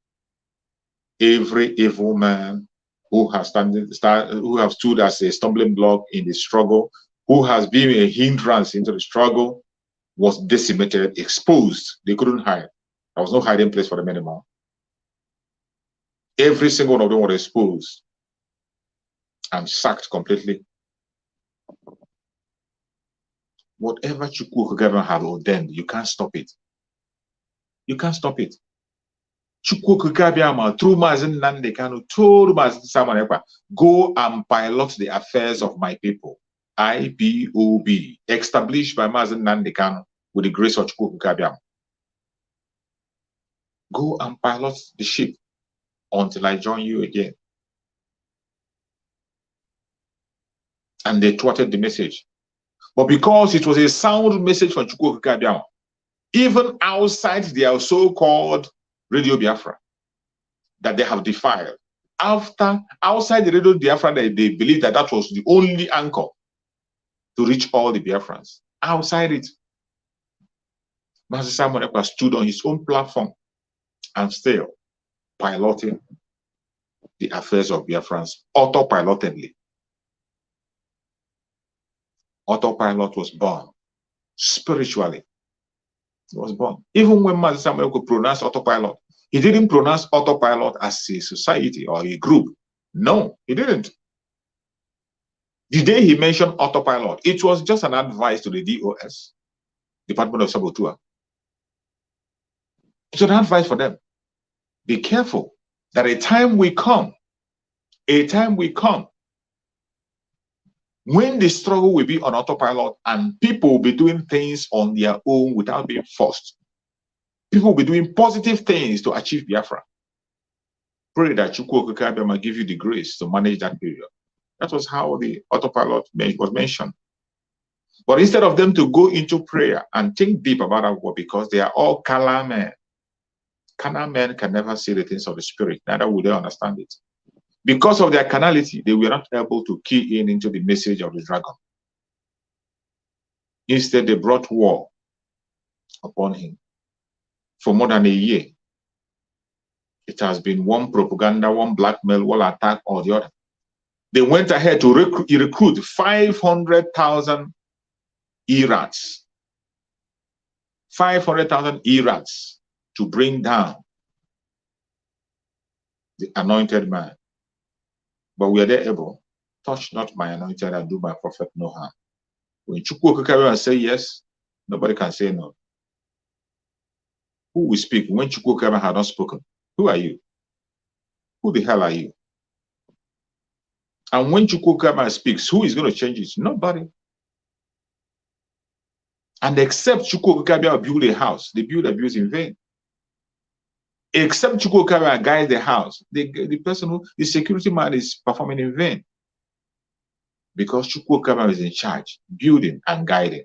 every evil man who has stood as a stumbling block in the struggle, who has been a hindrance into the struggle, was decimated, exposed. They couldn't hide. There was no hiding place for them anymore. Every single one of them was exposed and sacked completely. Whatever Chukwu Okike have ordained, you can't stop it. You can't stop it. Chukwu Okike through Mazi Nnamdi Kanu told Mazi Simon Ekpa, go and pilot the affairs of my people. IPOB, established by Mazi Nnamdi Kanu with the grace of Chukwu Okike. Go and pilot the ship until I join you again. And they thwarted the message. But because it was a sound message from Chukwu Okike, even outside their so-called Radio Biafra that they have defiled, outside the Radio Biafra, they believe that that was the only anchor to reach all the Biafrans. Outside it, Mazi Simon Ekpa stood on his own platform and still piloting the affairs of Biafrans autopilotedly. Autopilot was born spiritually. It was born. Even when Mazi Simon Ekpa pronounced autopilot, he didn't pronounce autopilot as a society or a group. No, he didn't. The day he mentioned autopilot, it was just an advice to the DOS, Department of Sabotua. It's an advice for them. Be careful that a time will come when the struggle will be on autopilot and people will be doing things on their own without being forced. People will be doing positive things to achieve Biafra. Pray that Chukwu Okike might give you the grace to manage that period. That was how the autopilot was mentioned. But instead of them to go into prayer and think deep about our war, because they are all carnal men. Carnal men can never see the things of the spirit, neither will they understand it. Because of their carnality, they were not able to key in into the message of the dragon. Instead, they brought war upon him. For more than a year, it has been one propaganda, one blackmail, one attack or the other. They went ahead to recruit 500,000 Irats. 500,000 Irats to bring down the anointed man. But we are there able, touch not my anointed and do my prophet no harm. When Chukwu Okike say yes, nobody can say no. Who will speak when Chukwu Okike had not spoken? Who are you? Who the hell are you? And when Chukwu Okike speaks, who is going to change it? Nobody. And except Chukwu Okike build a house, they build a building in vain. Except Chukwu Okike guides the house, the person who, the security man is performing in vain. Because Chukwu Okike is in charge, building and guiding.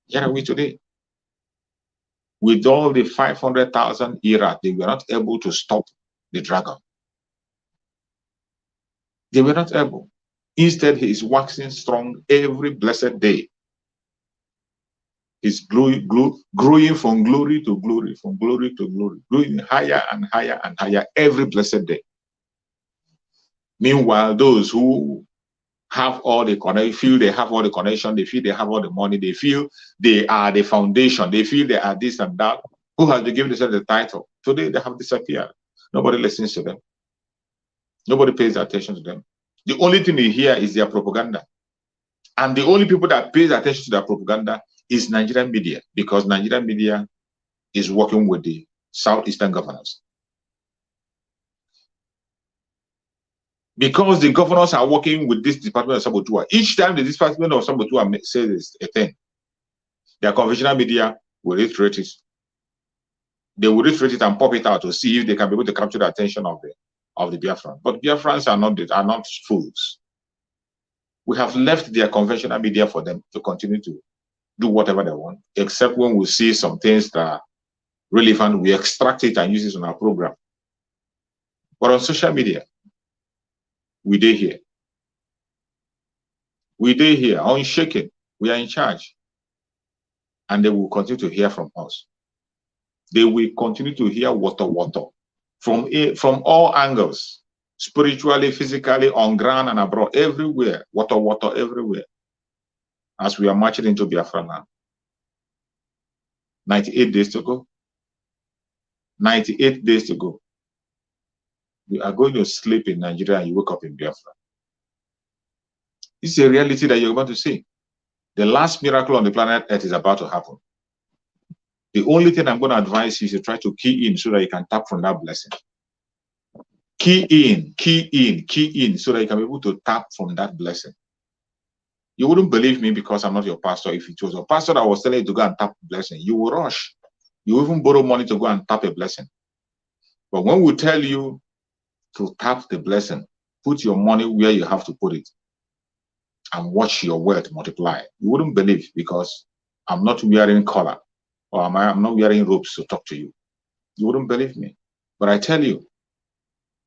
Here are we today. With all the 500,000 Iraq, they were not able to stop the dragon. They were not able. Instead, he is waxing strong every blessed day. He's growing from glory to glory, from glory to glory, growing higher and higher and higher every blessed day. Meanwhile, those who have all the connection, feel they have all the connection, they feel they have all the money, they feel they are the foundation, they feel they are this and that, who has been given the title. Today they have disappeared. Nobody listens to them. Nobody pays attention to them. The only thing you hear is their propaganda. And the only people that pays attention to their propaganda is Nigerian media, because Nigerian media is working with the Southeastern governors. Because the governors are working with this Department of Sabotua. Each time the Department of Sabotua says a thing, their conventional media will reiterate it. They will reiterate it and pop it out to see if they can be able to capture the attention of the Biafrans. But Biafrans are not fools. We have left their conventional media for them to continue to do whatever they want, except when we see some things that are relevant, we extract it and use it on our program. But on social media, we did here. We did here, unshaken. We are in charge. And they will continue to hear from us. They will continue to hear Wotowoto from all angles, spiritually, physically, on ground and abroad, everywhere. Wotowoto everywhere. As we are marching into Biafra now. 98 days to go. 98 days to go. We are going to sleep in Nigeria and you wake up in Biafra. This is a reality that you're about to see. The last miracle on the planet Earth is about to happen. The only thing I'm going to advise you is to try to key in so that you can tap from that blessing. Key in so that you can be able to tap from that blessing. You wouldn't believe me because I'm not your pastor. If it was a pastor that was telling you to go and tap a blessing, you will rush. You even borrow money to go and tap a blessing. But when we tell you to tap the blessing, put your money where you have to put it and watch your wealth multiply. You wouldn't believe because I'm not wearing collar or I'm not wearing ropes to talk to you. You wouldn't believe me. But I tell you,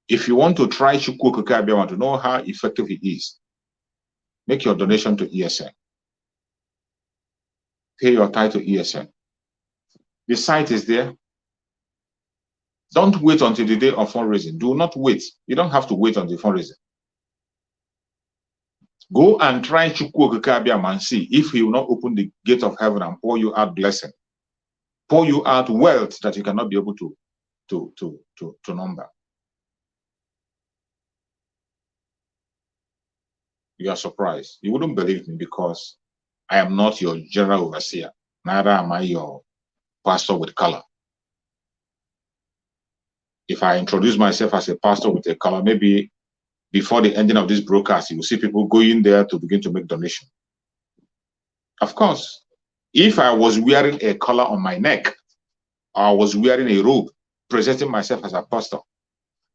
if you want to try Chukwu Okike Abiama to know how effective it is, make your donation to ESN. Pay your tithe to ESN. The site is there. Don't wait until the day of fundraising. Do not wait. You don't have to wait until fundraising. Go and try Chukwu Okike Abiama and see if he will not open the gate of heaven and pour you out blessing. Pour you out wealth that you cannot be able to number. You are surprised. You wouldn't believe me because I am not your general overseer. Neither am I your pastor with color. If I introduce myself as a pastor with a color, maybe before the ending of this broadcast, you will see people going there to begin to make donation. Of course, if I was wearing a collar on my neck, or I was wearing a robe, presenting myself as a pastor,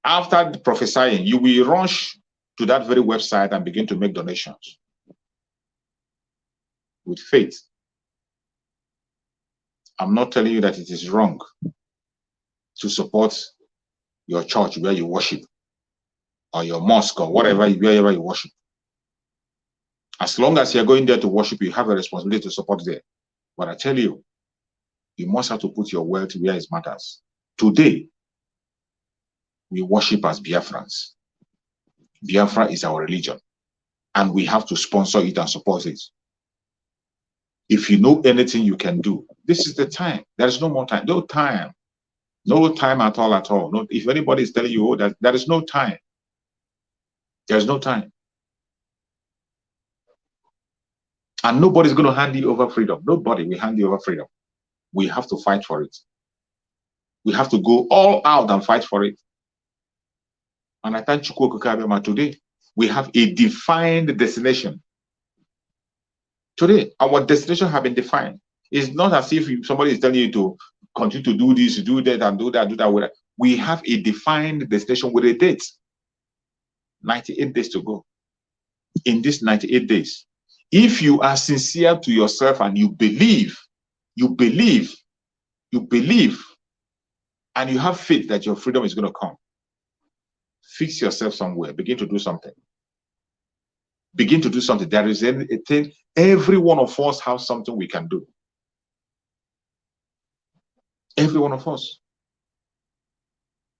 after prophesying, you will rush to that very website and begin to make donations with faith. I'm not telling you that it is wrong to support your church where you worship, or your mosque, or wherever you worship. As long as you're going there to worship, you have a responsibility to support there. But I tell you, you must have to put your wealth where it matters. Today, we worship as Biafrans. Biafra is our religion, and we have to sponsor it and support it. If you know anything you can do, this is the time. There is no more time. No time. No time at all. No, if anybody is telling you, oh, that there is no time. There's no time. And nobody's going to hand you over freedom. Nobody will hand you over freedom. We have to fight for it. We have to go all out and fight for it. And I thank Chukwu Okike Abiama today. We have a defined destination. Today, our destination has been defined. It's not as if somebody is telling you to continue to do this, do that, and do that. We have a defined destination with a date. 98 days to go. In these 98 days, if you are sincere to yourself and you believe, and you have faith that your freedom is going to come, fix yourself somewhere. Begin to do something. Begin to do something. There is anything. Every one of us has something we can do. Every one of us.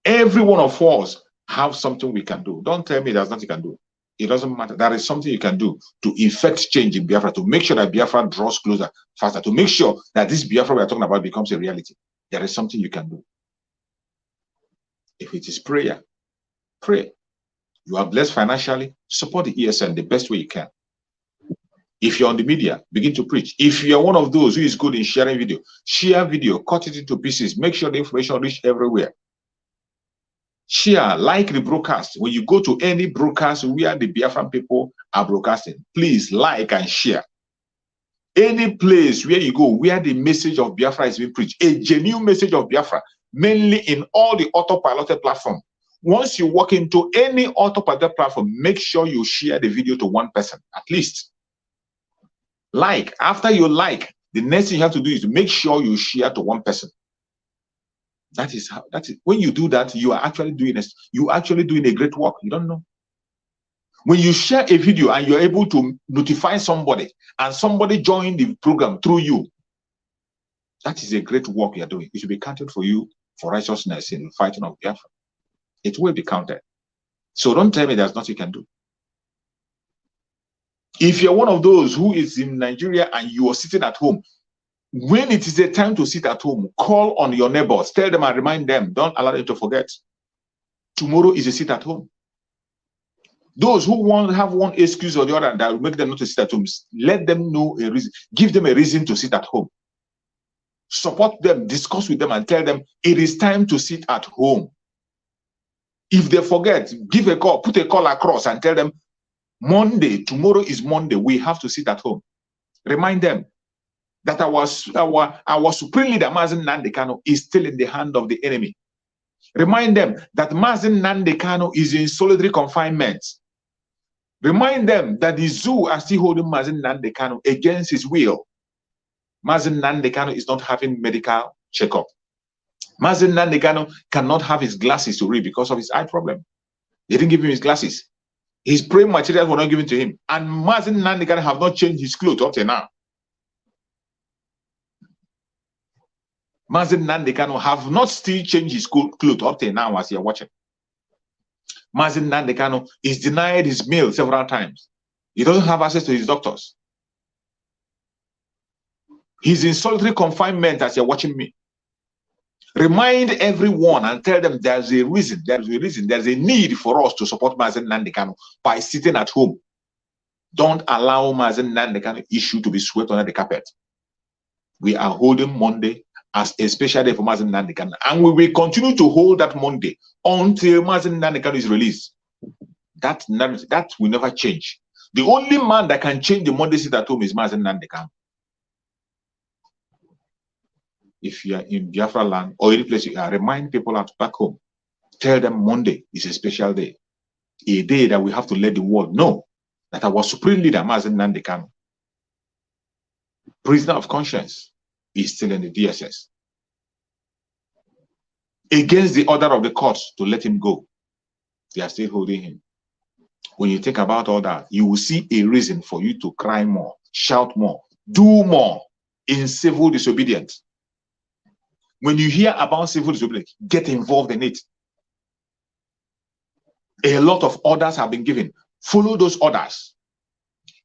Every one of us have something we can do. Don't tell me there's nothing you can do. It doesn't matter. There is something you can do to effect change in Biafra, to make sure that Biafra draws closer faster, to make sure that this Biafra we are talking about becomes a reality. There is something you can do. If it is prayer, pray. You are blessed financially, support the ESN the best way you can. If you're on the media, begin to preach. If you're one of those who is good in sharing video, share video, cut it into pieces, make sure the information reach everywhere. Share, like the broadcast. When you go to any broadcast where the Biafran people are broadcasting, please like and share. Any place where you go where the message of Biafra is being preached, a genuine message of Biafra, mainly in all the autopiloted platform. Once you walk into any autopiloted platform, make sure you share the video to one person, at least. Like, after you like, the next thing you have to do is to make sure you share to one person. That is when you do that, you are actually doing this. You are actually doing a great work. You don't know. When you share a video and you're able to notify somebody and somebody join the program through you, that is a great work you're doing. It should be counted for you for righteousness in the fighting of Biafra. It will be counted. So don't tell me there's nothing you can do. If you're one of those who is in Nigeria and you are sitting at home, when it is a time to sit at home, call on your neighbors, tell them and remind them. Don't allow them to forget. Tomorrow is a sit at home. Those who have one excuse or the other that will make them not to sit at home, let them know a reason. Give them a reason to sit at home. Support them, discuss with them and tell them it is time to sit at home. If they forget, give a call, put a call across and tell them, Monday, tomorrow is Monday, we have to sit at home. Remind them that our supreme leader, Mazen Nandekano, is still in the hand of the enemy. Remind them that Mazen Nandekano is in solitary confinement. Remind them that the zoo are still holding Mazen Nandekano against his will. Mazen Nandekano is not having medical checkup. Mazen Nandekano cannot have his glasses to read because of his eye problem. They didn't give him his glasses. His praying materials were not given to him. And Mazen Nandekano have not changed his clothes up to now. Mazen Nandekano have not still changed his clothes up to now as you're watching. Mazen Nandekano is denied his meal several times. He doesn't have access to his doctors. He's in solitary confinement as you're watching me. Remind everyone and tell them there's a reason, there's a need for us to support Mazen Nandekano by sitting at home. Don't allow Mazen Nandekano issue to be swept under the carpet. We are holding Monday as a special day for Mazen Nandekano, and we will continue to hold that Monday until Mazen Nandekano is released. That will never change. The only man that can change the Monday sit at home is Mazen Nandekano. If you are in Biafra land or any place you are, remind people out back home. Tell them Monday is a special day. A day that we have to let the world know that our supreme leader, Mazen Nandekano, prisoner of conscience, is still in the DSS. Against the order of the courts to let him go, they are still holding him. When you think about all that, you will see a reason for you to cry more, shout more, do more in civil disobedience. When you hear about civil disobedience, get involved in it. A lot of orders have been given. Follow those orders.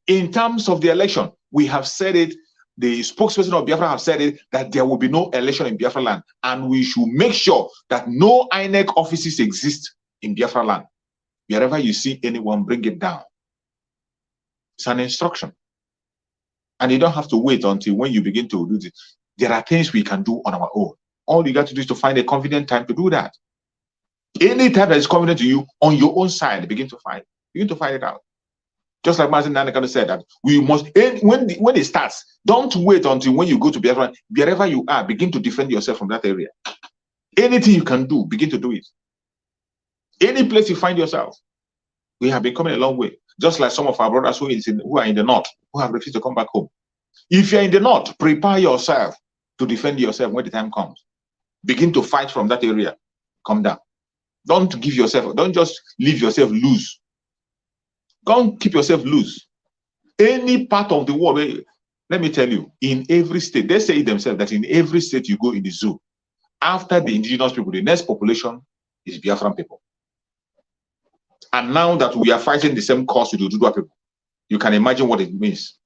In terms of the election, we have said it, the spokesperson of Biafra have said it, that there will be no election in Biafra land. And we should make sure that no INEC offices exist in Biafra land. Wherever you see anyone, bring it down. It's an instruction. And you don't have to wait until when you begin to do this. There are things we can do on our own. All you got to do is to find a convenient time to do that. Any time that is convenient to you, on your own side, begin to find it out. Just like Mazen Nandekano said that we must, when it starts, don't wait until when you go to Biafra, wherever you are, begin to defend yourself from that area. Anything you can do, begin to do it. Any place you find yourself. We have been coming a long way. Just like some of our brothers who are in the north, who have refused to come back home. If you're in the north, prepare yourself to defend yourself when the time comes. Begin to fight from that area. Come down. Don't just leave yourself loose. Don't keep yourself loose. Any part of the world, let me tell you, in every state, they say themselves that in every state you go in the zoo, after the indigenous people, the next population is Biafran people. And now that we are fighting the same cause with the Oduduwa people, you can imagine what it means.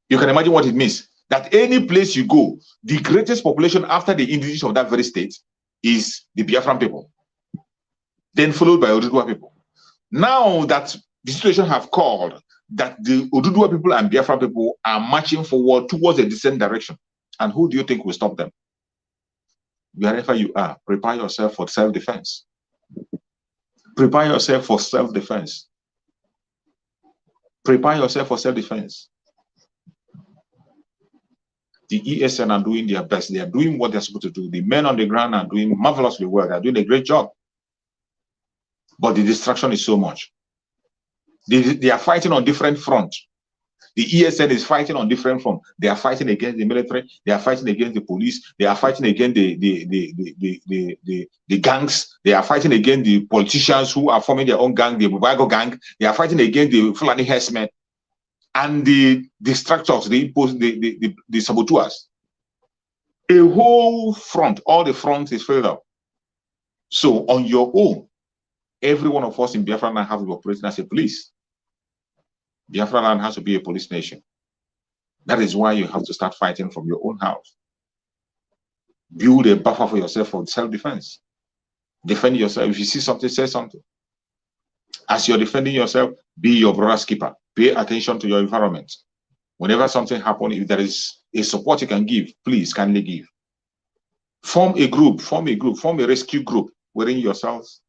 You can imagine what it means. That any place you go, the greatest population after the indigenous of that very state is the Biafran people. Then followed by Oduduwa people. Now that the situation have called that the Oduduwa people and Biafra people are marching forward towards a different direction. And who do you think will stop them? Wherever you are, prepare yourself for self-defense. Prepare yourself for self-defense. Prepare yourself for self-defense. The ESN are doing their best. They are doing what they're supposed to do. The men on the ground are doing marvelously well. They're doing a great job. But the distraction is so much. They are fighting on different fronts. The ESN is fighting on different fronts. They are fighting against the military. They are fighting against the police. They are fighting against the gangs. They are fighting against the politicians who are forming their own gang, the Bubago gang. They are fighting against the Fulani herdsmen and the distractors, the saboteurs. A whole front, all the fronts is filled up. So on your own, every one of us in Biafra now have to be operating as a police. Biafra land has to be a police nation. That is why you have to start fighting from your own house. Build a buffer for yourself for self-defense. Defend yourself. If you see something, say something. As you're defending yourself, be your brother's keeper. Pay attention to your environment. Whenever something happens, if there is a support you can give, please kindly give. Form a group, form a rescue group within yourselves.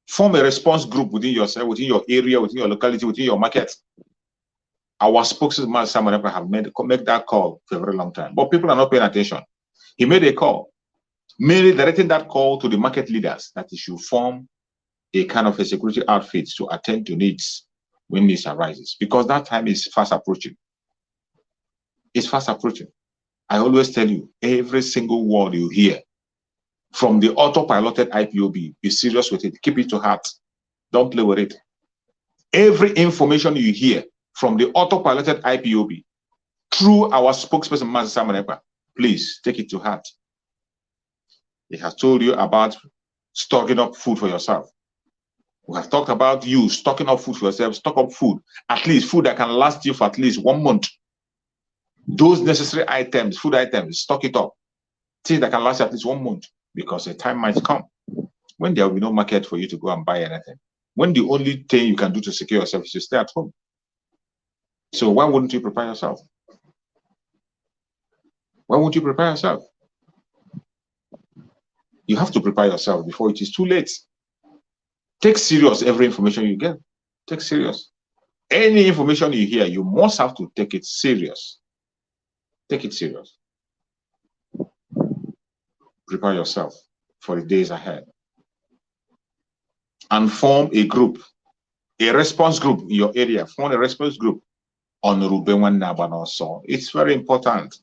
Form a response group within yourself, within your area, within your locality, within your market. Our spokesman, someone have made that call for a very long time, but people are not paying attention. He made a call, mainly directing that call to the market leaders that he should form a kind of a security outfit to attend to needs when needs arises, because that time is fast approaching. It's fast approaching. I always tell you, every single word you hear from the autopiloted IPOB, be serious with it. Keep it to heart. Don't play with it. Every information you hear from the autopiloted IPOB through our spokesperson, Master Samanepa, please take it to heart. He has told you about stocking up food for yourself. We have talked about you stocking up food for yourself. Stock up food, at least food that can last you for at least 1 month. Those necessary items, food items, stock it up. Things that can last you at least 1 month. Because a time might come when there will be no market for you to go and buy anything. When the only thing you can do to secure yourself is to stay at home. So why wouldn't you prepare yourself? Why won't you prepare yourself? You have to prepare yourself before it is too late. Take serious every information you get. Take serious. Any information you hear, you must have to take it serious. Take it serious. Prepare yourself for the days ahead. And form a group, a response group in your area. Form a response group on Rubenwan Nabanoso. It's very important.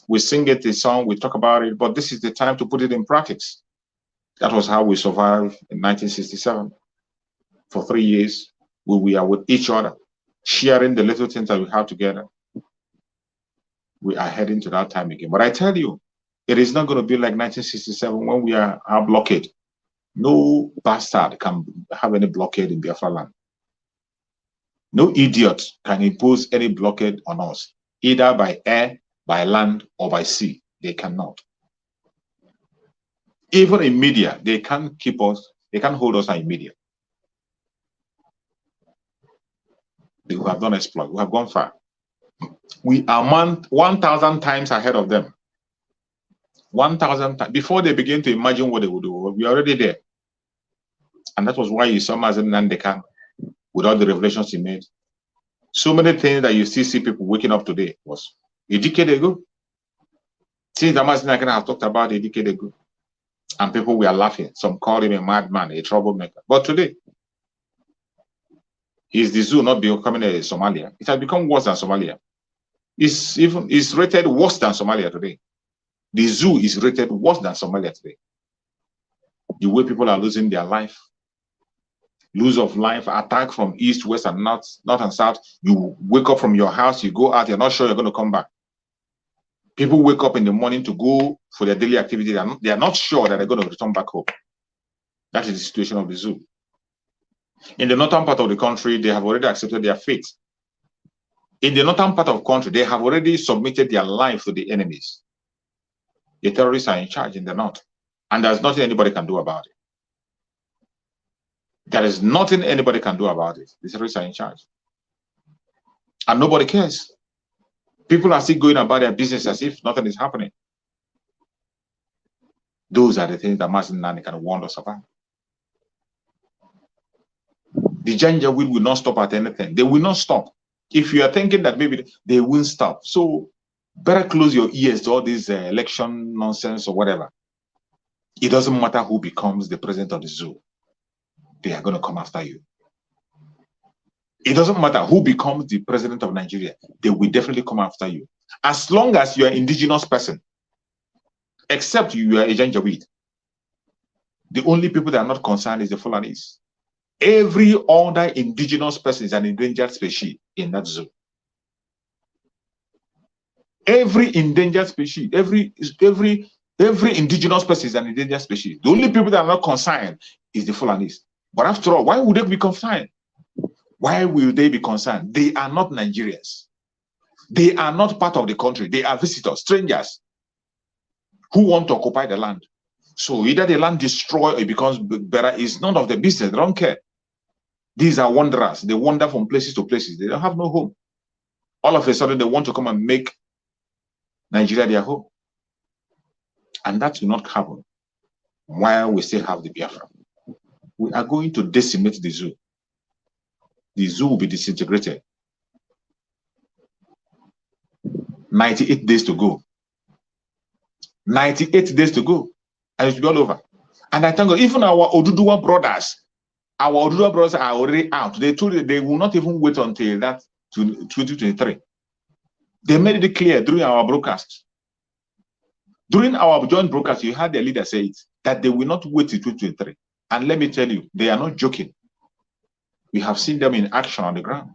We sing it, a song, we talk about it, but this is the time to put it in practice. That was how we survived in 1967. For 3 years, we are with each other, sharing the little things that we have together. We are heading to that time again. But I tell you, it is not going to be like 1967 when we are blockade. No bastard can have any blockade in Biafra land. No idiot can impose any blockade on us, either by air, by land, or by sea. They cannot. Even in media, they can't keep us, they can't hold us in media. We have done exploit. We have gone far. We are 1,000 times ahead of them. 1,000 times. Before they begin to imagine what they would do, we are already there. And that was why you saw Mazen Nandeka with all the revelations he made. So many things that you still see people waking up today was a decade ago. Things that Mazen Nandeka have talked about a decade ago. And people were laughing. Some called him a madman, a troublemaker. But today, is the zoo not becoming a Somalia? It has become worse than Somalia. It's rated worse than Somalia today. The zoo is rated worse than Somalia today. The way people are losing their life, lose of life, attack from east, west, and north and south. You wake up from your house, you go out, you're not sure you're going to come back. People wake up in the morning to go for their daily activity. They are not sure that they're going to return back home. That is the situation of the zoo. In the northern part of the country, they have already accepted their fate. In the northern part of the country, they have already submitted their life to the enemies. The terrorists are in charge in the north, and there's nothing anybody can do about it. There is nothing anybody can do about it. The terrorists are in charge. And nobody cares. People are still going about their business as if nothing is happening. Those are the things that Master Nani can warn us about. The Janjaweed will not stop at anything. They will not stop. If you are thinking that maybe they won't stop, so better close your ears to all this election nonsense or whatever. It doesn't matter who becomes the president of the zoo. They are going to come after you. It doesn't matter who becomes the president of Nigeria. They will definitely come after you. As long as you are an indigenous person, except you are a Janjaweed. The only people that are not concerned is the Fulanis. Every other indigenous person is an endangered species in that zoo. Every endangered species, every indigenous person is an endangered species. The only people that are not concerned is the Fulanis. But after all, why would they be concerned? Why will they be concerned? They are not Nigerians. They are not part of the country. They are visitors, strangers who want to occupy the land. So either the land destroyed or it becomes better is none of their business. They don't care. These are wanderers. They wander from places to places. They don't have no home. All of a sudden, they want to come and make Nigeria their home. And that will not happen while we still have the Biafra. We are going to decimate the zoo. The zoo will be disintegrated. 98 days to go. 98 days to go. And it will be all over. And I thank God, even our Oduduwa brothers are already out. They told you they will not even wait until that 2023. They made it clear during our broadcast. During our joint broadcast, you heard the leader say it, that they will not wait till 2023. And let me tell you, they are not joking. We have seen them in action on the ground.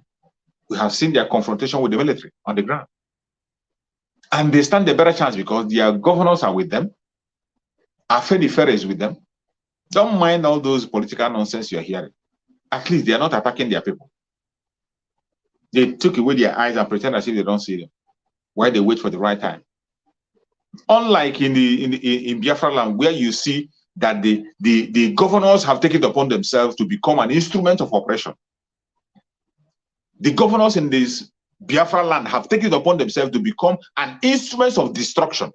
We have seen their confrontation with the military on the ground. And they stand a better chance because their governors are with them. Afenifere is with them. Don't mind all those political nonsense you are hearing. At least they are not attacking their people. They took away their eyes and pretend as if they don't see them while they wait for the right time. Unlike in Biafra land, where you see that the governors have taken it upon themselves to become an instrument of oppression. The governors in this Biafra land have taken it upon themselves to become an instrument of destruction.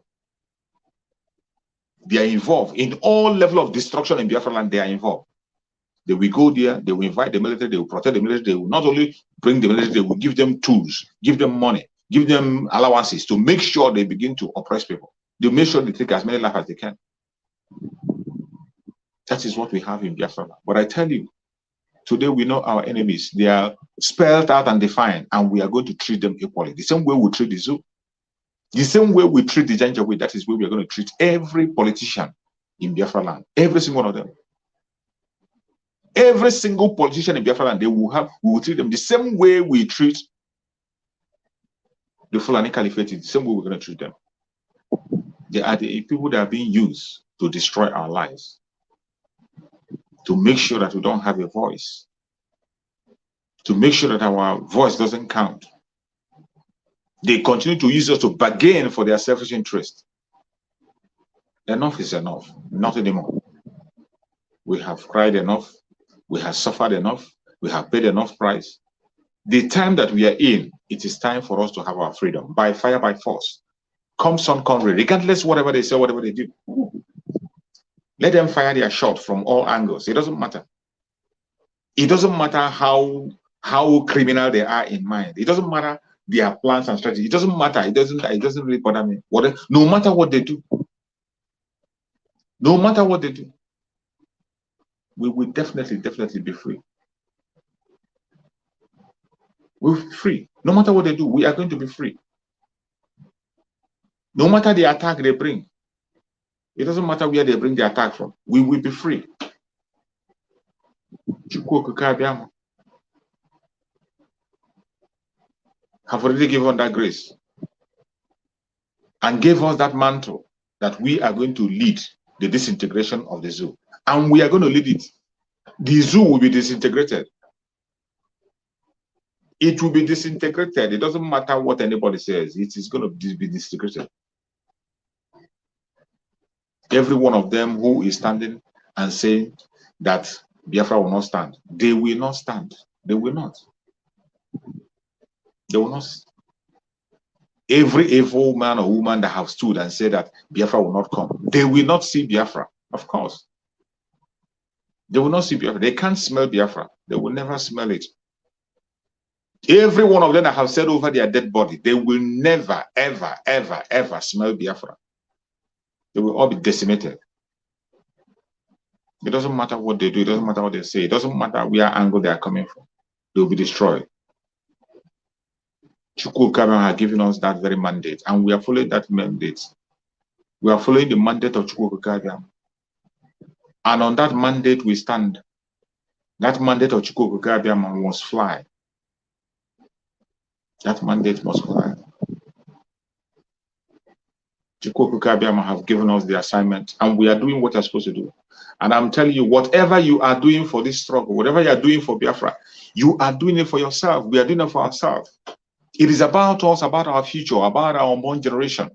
They are involved in all level of destruction in Biafra land. They are involved. They will go there, they will invite the military, they will protect the military, they will not only bring the military, they will give them tools, give them money, give them allowances to make sure they begin to oppress people. They make sure they take as many lives as they can. That is what we have in Biafra. But I tell you, today we know our enemies. They are spelled out and defined, and we are going to treat them equally. The same way we treat the zoo. The same way we treat the Janjaweed, that is where we are going to treat every politician in Biafra land. Every single one of them. Every single politician in Biafra land, we will treat them the same way we treat the Fulani Caliphate, the same way we're going to treat them. They are the people that are being used to destroy our lives, to make sure that we don't have a voice, to make sure that our voice doesn't count. They continue to use us to bargain for their selfish interest. Enough is enough. Not anymore. We have cried enough. We have suffered enough. We have paid enough price. The time that we are in, it is time for us to have our freedom by fire, by force. Come sun, come rain, regardless whatever they say, whatever they do. Let them fire their shot from all angles. It doesn't matter. It doesn't matter how criminal they are in mind. It doesn't matter their plans and strategy. It doesn't matter. It doesn't really bother me. No matter what they do. No matter what they do. We will definitely be free. We're free. No matter what they do, we are going to be free. No matter the attack they bring. It doesn't matter where they bring the attack from. We will be free. Have already given that grace and gave us that mantle that we are going to lead the disintegration of the zoo. And we are going to lead it. The zoo will be disintegrated. It will be disintegrated. It doesn't matter what anybody says. It is going to be disintegrated. Every one of them who is standing and saying that Biafra will not stand. They will not stand. They will not. They will not. Every evil man or woman that have stood and said that Biafra will not come, they will not see Biafra. Of course. They will not see Biafra. They can't smell Biafra. They will never smell it. Every one of them that have said over their dead body, they will never, ever, ever, ever smell Biafra. They will all be decimated. It doesn't matter what they do. It doesn't matter what they say. It doesn't matter where angle they are coming from. They will be destroyed. Chukwu has given us that very mandate, and we are following that mandate. We are following the mandate of Chukwu. And on that mandate we stand. That mandate of Chukwu must fly. That mandate must fly. Chukwu have given us the assignment, and we are doing what we're supposed to do. And I'm telling you, whatever you are doing for this struggle, whatever you are doing for Biafra, you are doing it for yourself. We are doing it for ourselves. It is about us, about our future, about our unborn generation.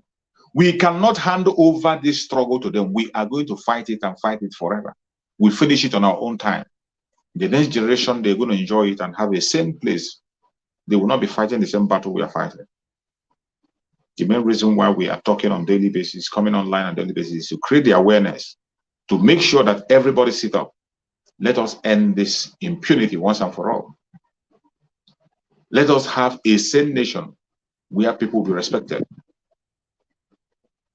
We cannot hand over this struggle to them. We are going to fight it and fight it forever. We finish it on our own time. The next generation, they're going to enjoy it and have the same place. They will not be fighting the same battle we are fighting. The main reason why we are talking on a daily basis, coming online on a daily basis, is to create the awareness, to make sure that everybody sit up. Let us end this impunity once and for all. Let us have a sane nation where people will be respected,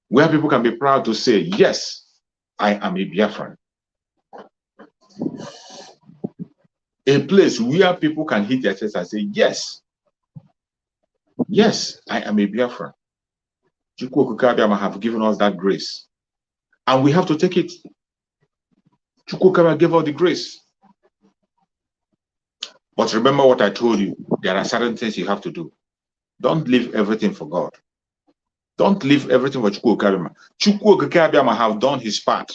where people can be proud to say, yes, I am a Biafran. A place where people can hit their chest and say, yes, yes, I am a Biafran. Chukwu Okike have given us that grace, and we have to take it. Chukwu Okike gave us the grace. But remember what I told you, there are certain things you have to do. Don't leave everything for God. Don't leave everything for Chukwu Okike. Chukwu Okike have done his part.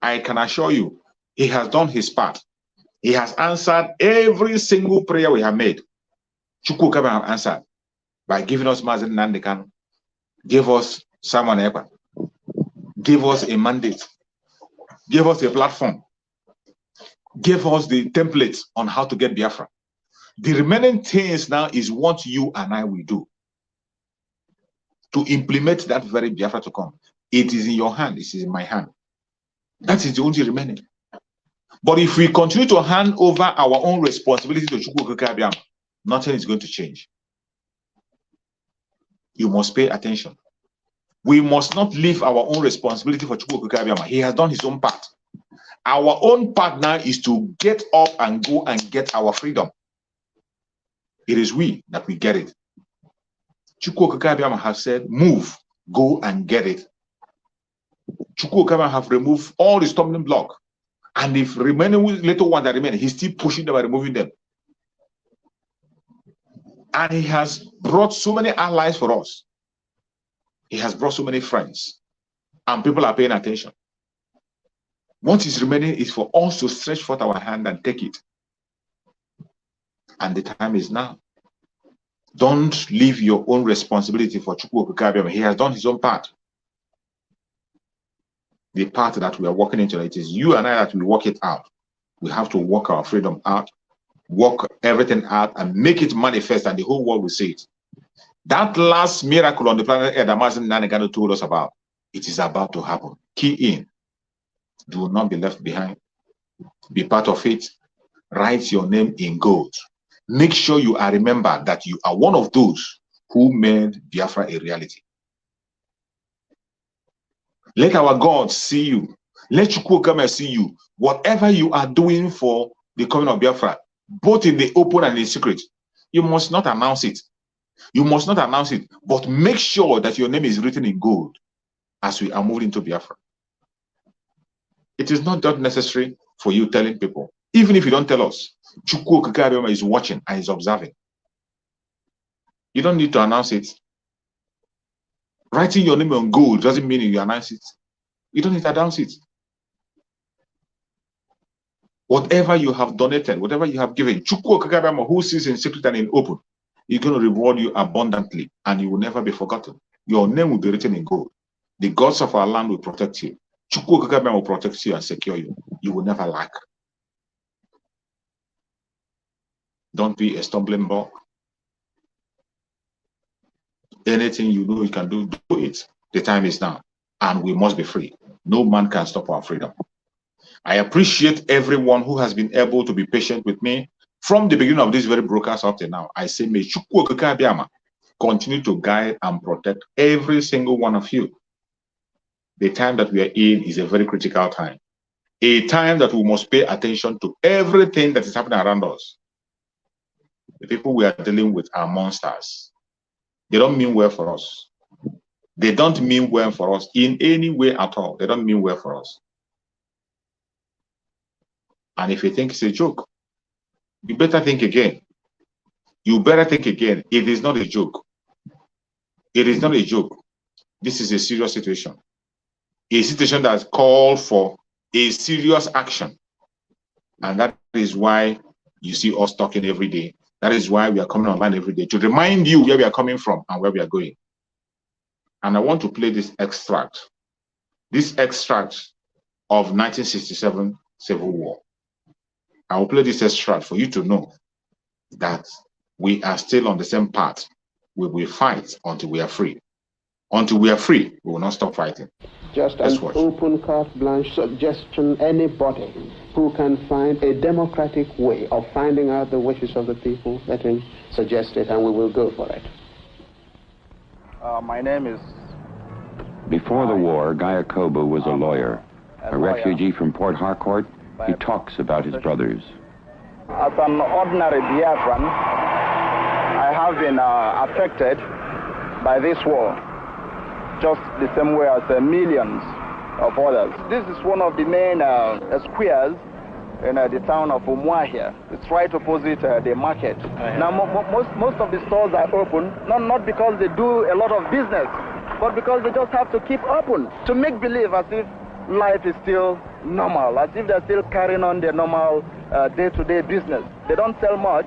I can assure you, he has done his part. He has answered every single prayer we have made. Chukwu Okike have answered by giving us Mazen Nandekan, give us Simon Ekpa, give us a mandate, give us a platform, give us the template on how to get Biafra. The remaining things now is what you and I will do to implement that very Biafra to come. It is in your hand. It is in my hand. That is the only remaining. But if we continue to hand over our own responsibility to Chukwu Okike, nothing is going to change. You must pay attention. We must not leave our own responsibility for Chukwu Okike. He has done his own part. Our own part now is to get up and go and get our freedom. It is we that we get it. Chukwu Okike has said, move, go and get it. Chukwu Okike have removed all the stumbling block. And if remaining little ones that remain, he's still pushing them by removing them. And he has brought so many allies for us. He has brought so many friends. And people are paying attention. What is remaining is for us to stretch forth our hand and take it. And the time is now. Don't leave your own responsibility for Chukwu Okike. He has done his own part. The part that we are working into, it is you and I that will work it out. We have to work our freedom out, work everything out, and make it manifest, and the whole world will see it. That last miracle on the planet Earth that Mazen Nanegano told us about, it is about to happen. Key in. Do not be left behind. Be part of it. Write your name in gold. Make sure you are remembered that you are one of those who made Biafra a reality. Let our God see you. Let Chukwu Okike see you. Whatever you are doing for the coming of Biafra, both in the open and in secret, you must not announce it. You must not announce it, but make sure that your name is written in gold as we are moving into Biafra. It is not that necessary for you telling people. Even if you don't tell us, Chukwu Okike is watching and is observing. You don't need to announce it. Writing your name on gold doesn't mean you announce it. You don't need to announce it. Whatever you have donated, whatever you have given, Chukwu Okike, who sees in secret and in open, is going to reward you abundantly, and you will never be forgotten. Your name will be written in gold. The gods of our land will protect you. Chukwu Okike will protect you and secure you. You will never lack. Don't be a stumbling block. Anything you know you can do, do it. The time is now, and we must be free. No man can stop our freedom. I appreciate everyone who has been able to be patient with me from the beginning of this very broadcast up to now. I say, may Chukwu Okike Abiama continue to guide and protect every single one of you. The time that we are in is a very critical time. A time that we must pay attention to everything that is happening around us. The people we are dealing with are monsters. They don't mean well for us. They don't mean well for us in any way at all. They don't mean well for us. And if you think it's a joke, you better think again. You better think again. It is not a joke. It is not a joke. This is a serious situation. A situation that calls for a serious action. And that is why you see us talking every day. That is why we are coming online every day, to remind you where we are coming from and where we are going. And I want to play this extract. This extract of 1967 Civil War. I will play this extract for you to know that we are still on the same path. We will fight until we are free. Until we are free, we will not stop fighting. Just an open carte blanche suggestion, anybody who can find a democratic way of finding out the wishes of the people, let him suggest it and we will go for it. My name is... Before the war, Guy Akobo was a lawyer. A refugee from Port Harcourt, he talks about his brothers. As an ordinary Biafran, I have been affected by this war, just the same way as millions of others. This is one of the main squares in the town of Umuahia. It's right opposite the market. Now, most of the stores are open, not because they do a lot of business, but because they just have to keep open to make believe as if life is still normal, as if they're still carrying on their normal day-to-day business. They don't sell much,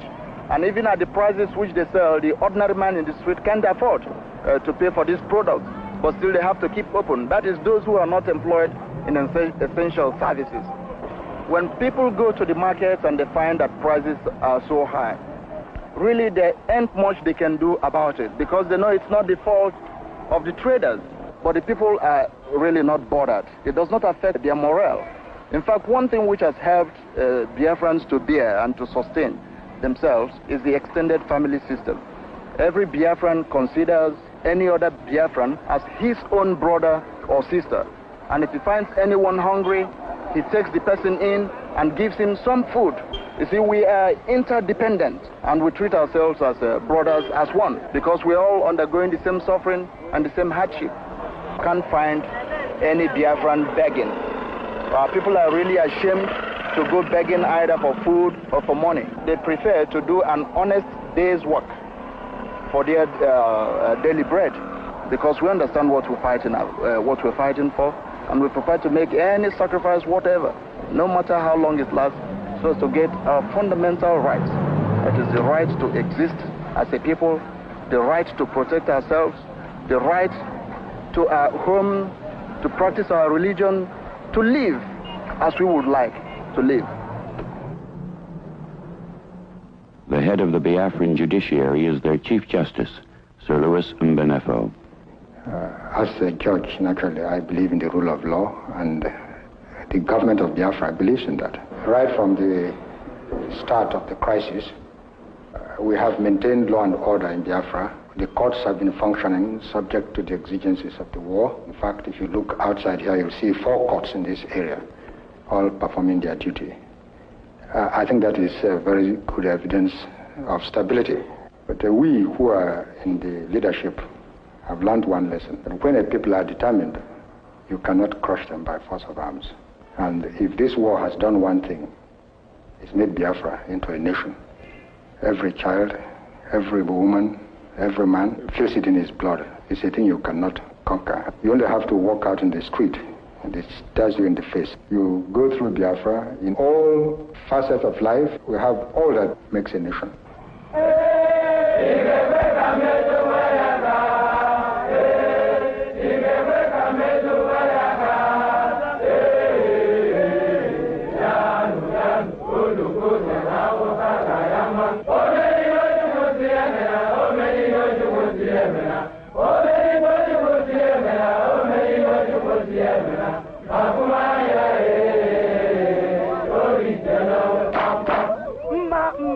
and even at the prices which they sell, the ordinary man in the street can't afford to pay for these products, but still they have to keep open. That is those who are not employed in essential services. When people go to the markets and they find that prices are so high, really there ain't much they can do about it, because they know it's not the fault of the traders, but the people are really not bothered. It does not affect their morale. In fact, one thing which has helped Biafrans to bear and to sustain themselves is the extended family system. Every Biafran considers any other Biafran as his own brother or sister. And if he finds anyone hungry, he takes the person in and gives him some food. You see, we are interdependent and we treat ourselves as brothers, as one, because we're all undergoing the same suffering and the same hardship. Can't find any Biafran begging. People are really ashamed to go begging either for food or for money. They prefer to do an honest day's work for their daily bread, because we understand what we're fighting for, and we prefer to make any sacrifice, whatever, no matter how long it lasts, so as to get our fundamental rights. That is the right to exist as a people, the right to protect ourselves, the right to our home, to practice our religion, to live as we would like to live. The head of the Biafran judiciary is their Chief Justice, Sir Louis Mbenefo. As a judge, naturally, I believe in the rule of law, and the government of Biafra believes in that. Right from the start of the crisis, we have maintained law and order in Biafra. The courts have been functioning subject to the exigencies of the war. In fact, if you look outside here, you'll see 4 courts in this area, all performing their duty. I think that is very good evidence of stability. But we who are in the leadership have learned one lesson, that when a people are determined, you cannot crush them by force of arms. And if this war has done one thing, it's made Biafra into a nation. Every child, every woman, every man feels it in his blood. It's a thing you cannot conquer. You only have to walk out in the street, and it stares you in the face. You go through Biafra, in all facets of life, we have all that makes a nation. Oh,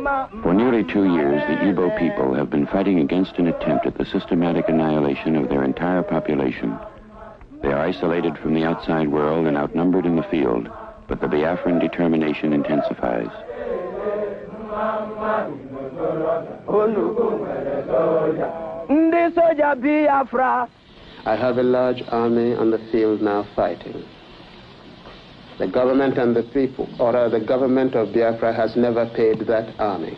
For nearly 2 years, the Igbo people have been fighting against an attempt at the systematic annihilation of their entire population. They are isolated from the outside world and outnumbered in the field, but the Biafran determination intensifies. I have a large army on the field now fighting. The government and the people, or the government of Biafra has never paid that army.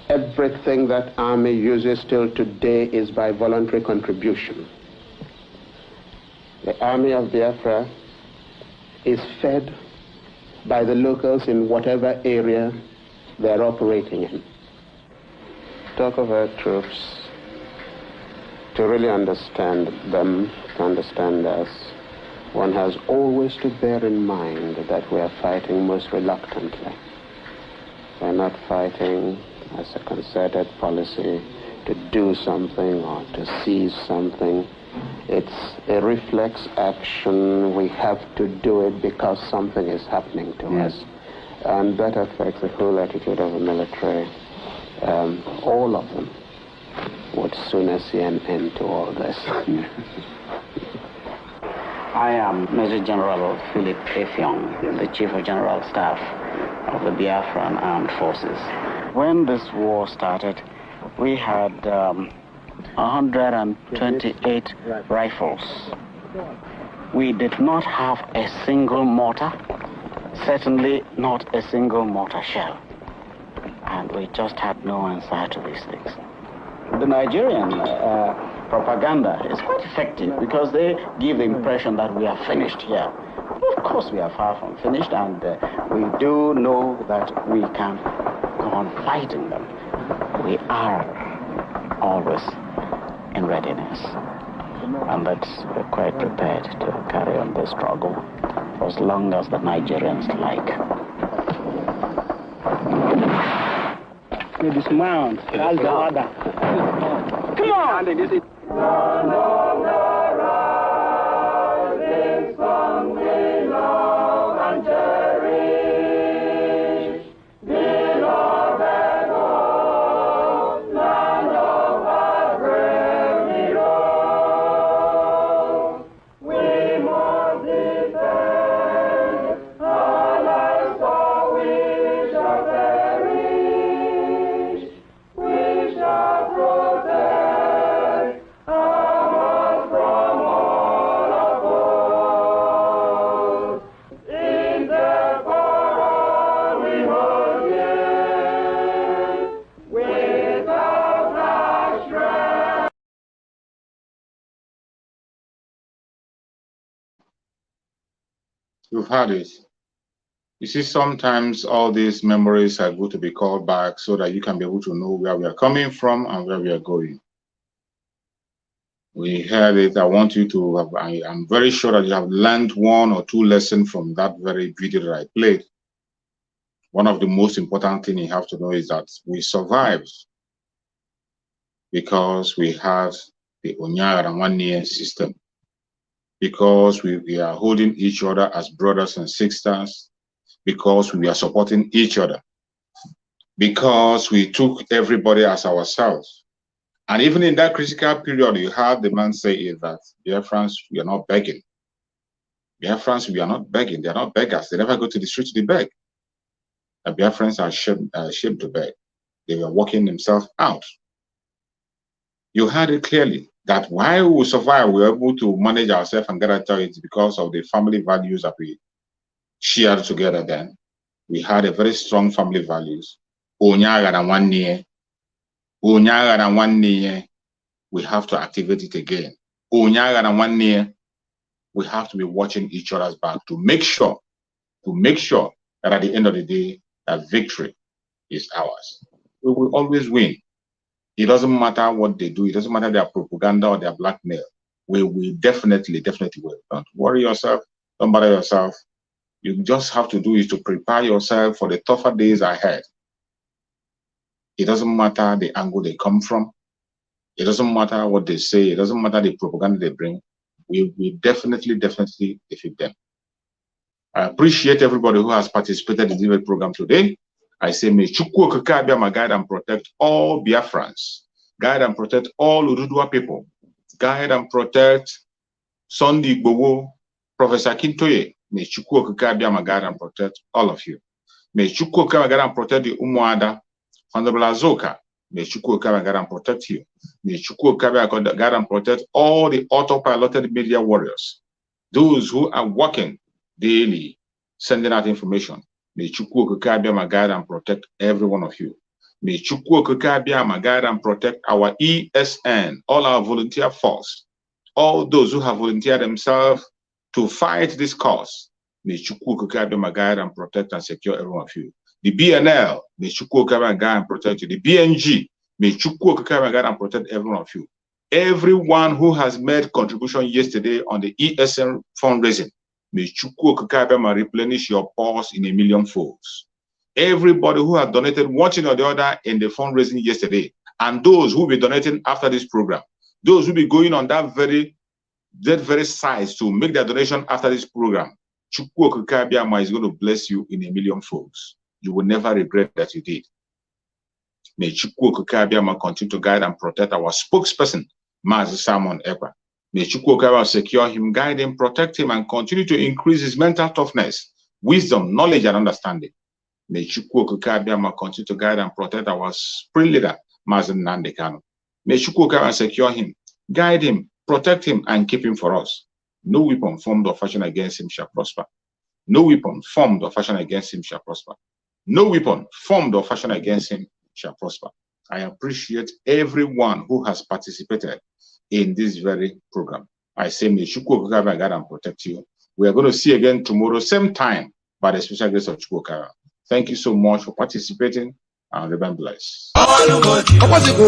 Everything that army uses till today is by voluntary contribution. The army of Biafra is fed by the locals in whatever area they're operating in. Talk of our troops, to really understand them, to understand us, one has always to bear in mind that we are fighting most reluctantly. We're not fighting as a concerted policy to do something or to seize something. It's a reflex action. We have to do it because something is happening to us. And that affects the whole attitude of the military. All of them would sooner see an end to all this. I am Major General Philip Effiong, the Chief of General Staff of the Biafran Armed Forces. When this war started, we had 128 rifles. We did not have a single mortar, certainly not a single mortar shell. And we just had no answer to these things. The Nigerian propaganda is quite effective because they give the impression that we are finished here. Of course we are far from finished, and we do know that we can go on fighting them. We are always in readiness, and that we're quite prepared to carry on the struggle for as long as the Nigerians like. You dismount. That's the order. Come on! You've had it. You see, sometimes all these memories are good to be called back so that you can be able to know where we are coming from and where we are going. We heard it. I want you to have, I'm very sure that you have learned 1 or 2 lessons from that very video that I played. One of the most important things you have to know is that we survived because we had the Onyara and 1 year system. Because we are holding each other as brothers and sisters, because we are supporting each other, because we took everybody as ourselves. And even in that critical period, you heard the man say is that Biafrans, we are not begging. Biafrans, we are not begging. They are not beggars. They never go to the street to beg. The Biafrans are ashamed to beg. They are working themselves out. You heard it clearly. That why we survive, we're able to manage ourselves and get out of it because of the family values that we shared together then. We had a very strong family values. Onyaga and 1 year. Onyaga and 1 year. We have to activate it again. Onyaga and 1 year. We have to be watching each other's back to make sure that at the end of the day, that victory is ours. We will always win. It doesn't matter what they do. It doesn't matter their propaganda or their blackmail. We definitely will. Don't worry yourself. Don't bother yourself. You just have to do is to prepare yourself for the tougher days ahead. It doesn't matter the angle they come from. It doesn't matter what they say. It doesn't matter the propaganda they bring. We definitely defeat them. I appreciate everybody who has participated in the program today. I say, may Chukwu Okike Abiama guide and protect all Biafrans, guide and protect all Urudua people, guide and protect Sunday Igboho, Professor Kintoye. May Chukwu Okike Abiama guide and protect all of you. May Chukwu Okike guide and protect the Umuada, Honorable Azoka. May Chukwu Okike guide and protect you. May Chukwu Okike guide and protect all the autopiloted media warriors, those who are working daily, sending out information. May Chukwu Okike Abiama guide and protect every one of you. May Chukwu Okike Abiama guide and protect our ESN, all our volunteer force, all those who have volunteered themselves to fight this cause. May Chukwu Okike Abiama guide and protect and secure every one of you. The BNL, may Chukwu Okike Abiama guide and protect you. The BNG, may Chukwu Okike Abiama guide and protect every one of you. Everyone who has made contribution yesterday on the ESN fundraising, may Chukwu Okike Abiama replenish your purse in 1,000,000 folds. Everybody who has donated one thing or the other in the fundraising yesterday, and those who will be donating after this program, those who will be going on that very site to make their donation after this program, Chukwu Okike Abiama is going to bless you in 1,000,000 folds. You will never regret that you did. May Chukwu Okike Abiama continue to guide and protect our spokesperson, Mazi Simon Ekpa. May Chukwu Okike Abiama secure him, guide him, protect him, and continue to increase his mental toughness, wisdom, knowledge, and understanding. May Chukwu Okike Abiama continue to guide and protect our spring leader, Mazi Nnamdi Kanu. May Chukwu Okike Abiama secure him, guide him, protect him, and keep him for us. No weapon formed or fashioned against him shall prosper. No weapon formed or fashioned against him shall prosper. No weapon formed or fashioned against him shall prosper. I appreciate everyone who has participated in this very program. I say, may Chukwu Okike Abiama guide and protect you. We are going to see again tomorrow, same time, by the special grace of Chukwu Okike Abiama. Thank you so much for participating, and remain blessed. Oh,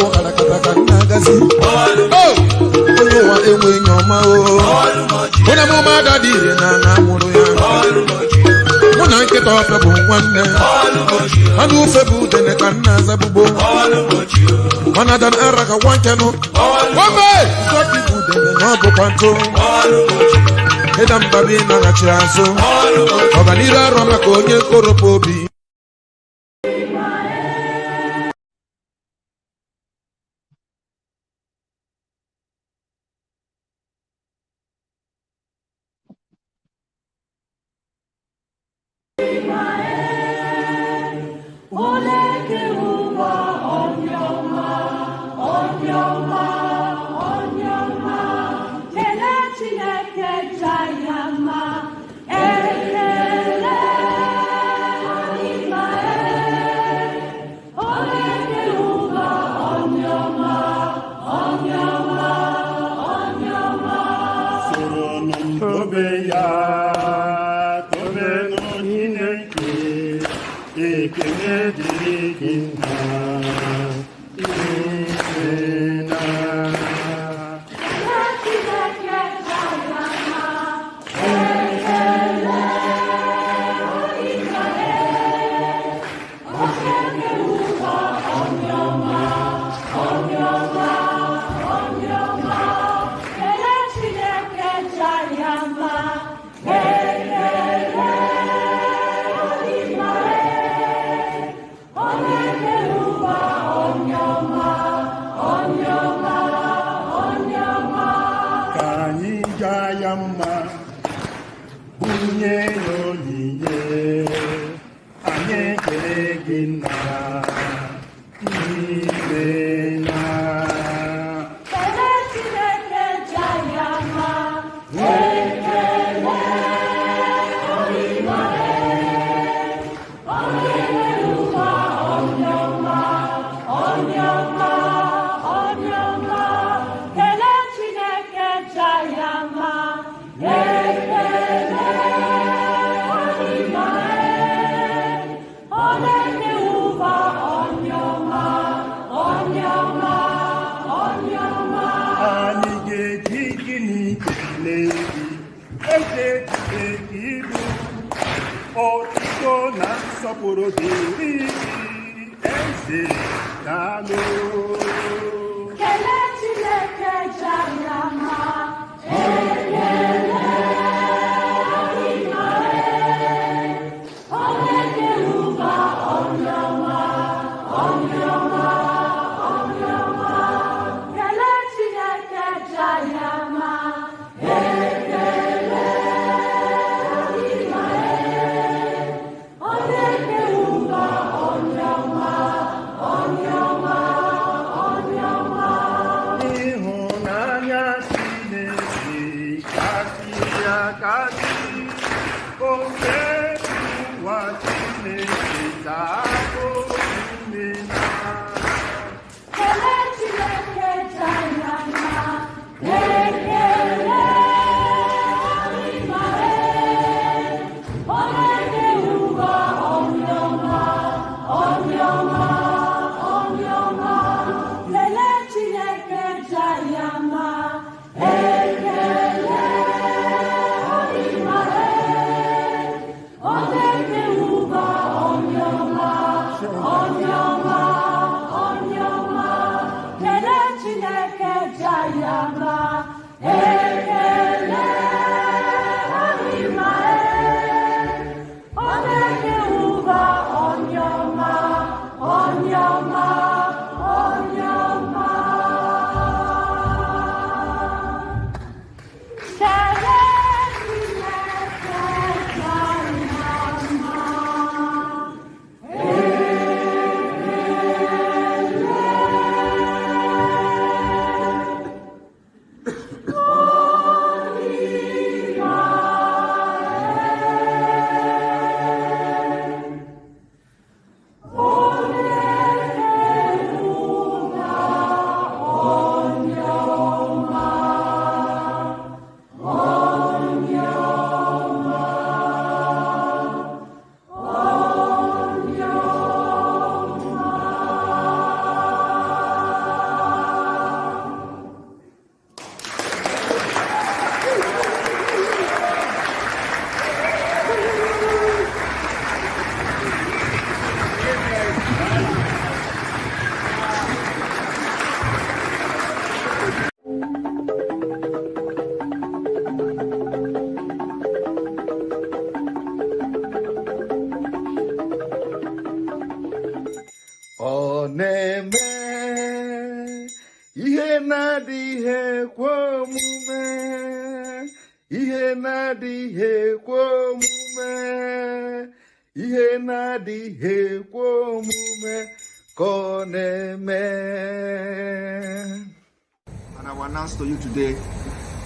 And I will announce to you today,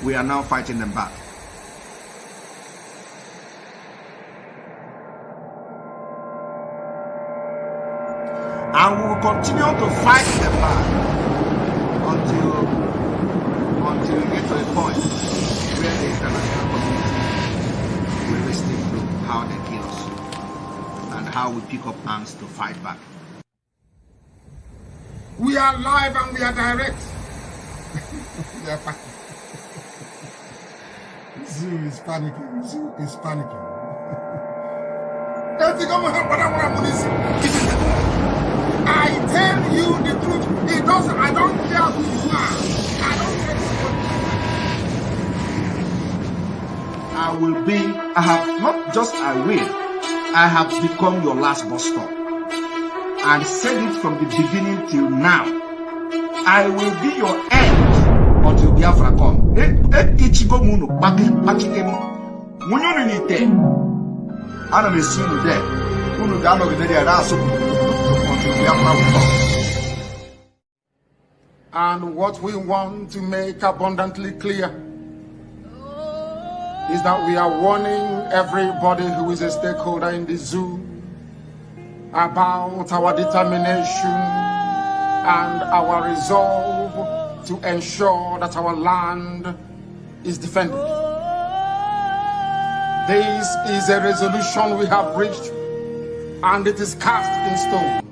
we are now fighting them back. And we will continue to fight them back until we get to a point where the international community will listen to how they kill us and how we pick up arms to fight back. We are live and we are direct. Zoo is panicking. Zoo is panicking. I tell you the truth. It doesn't. I don't care who you are. I don't care. I have not just I will. I have become your last bus stop. And said it from the beginning till now. I will be your end until Biafra come. And what we want to make abundantly clear is that we are warning everybody who is a stakeholder in the zoo about our determination and our resolve to ensure that our land is defended. This is a resolution we have reached, and it is cast in stone.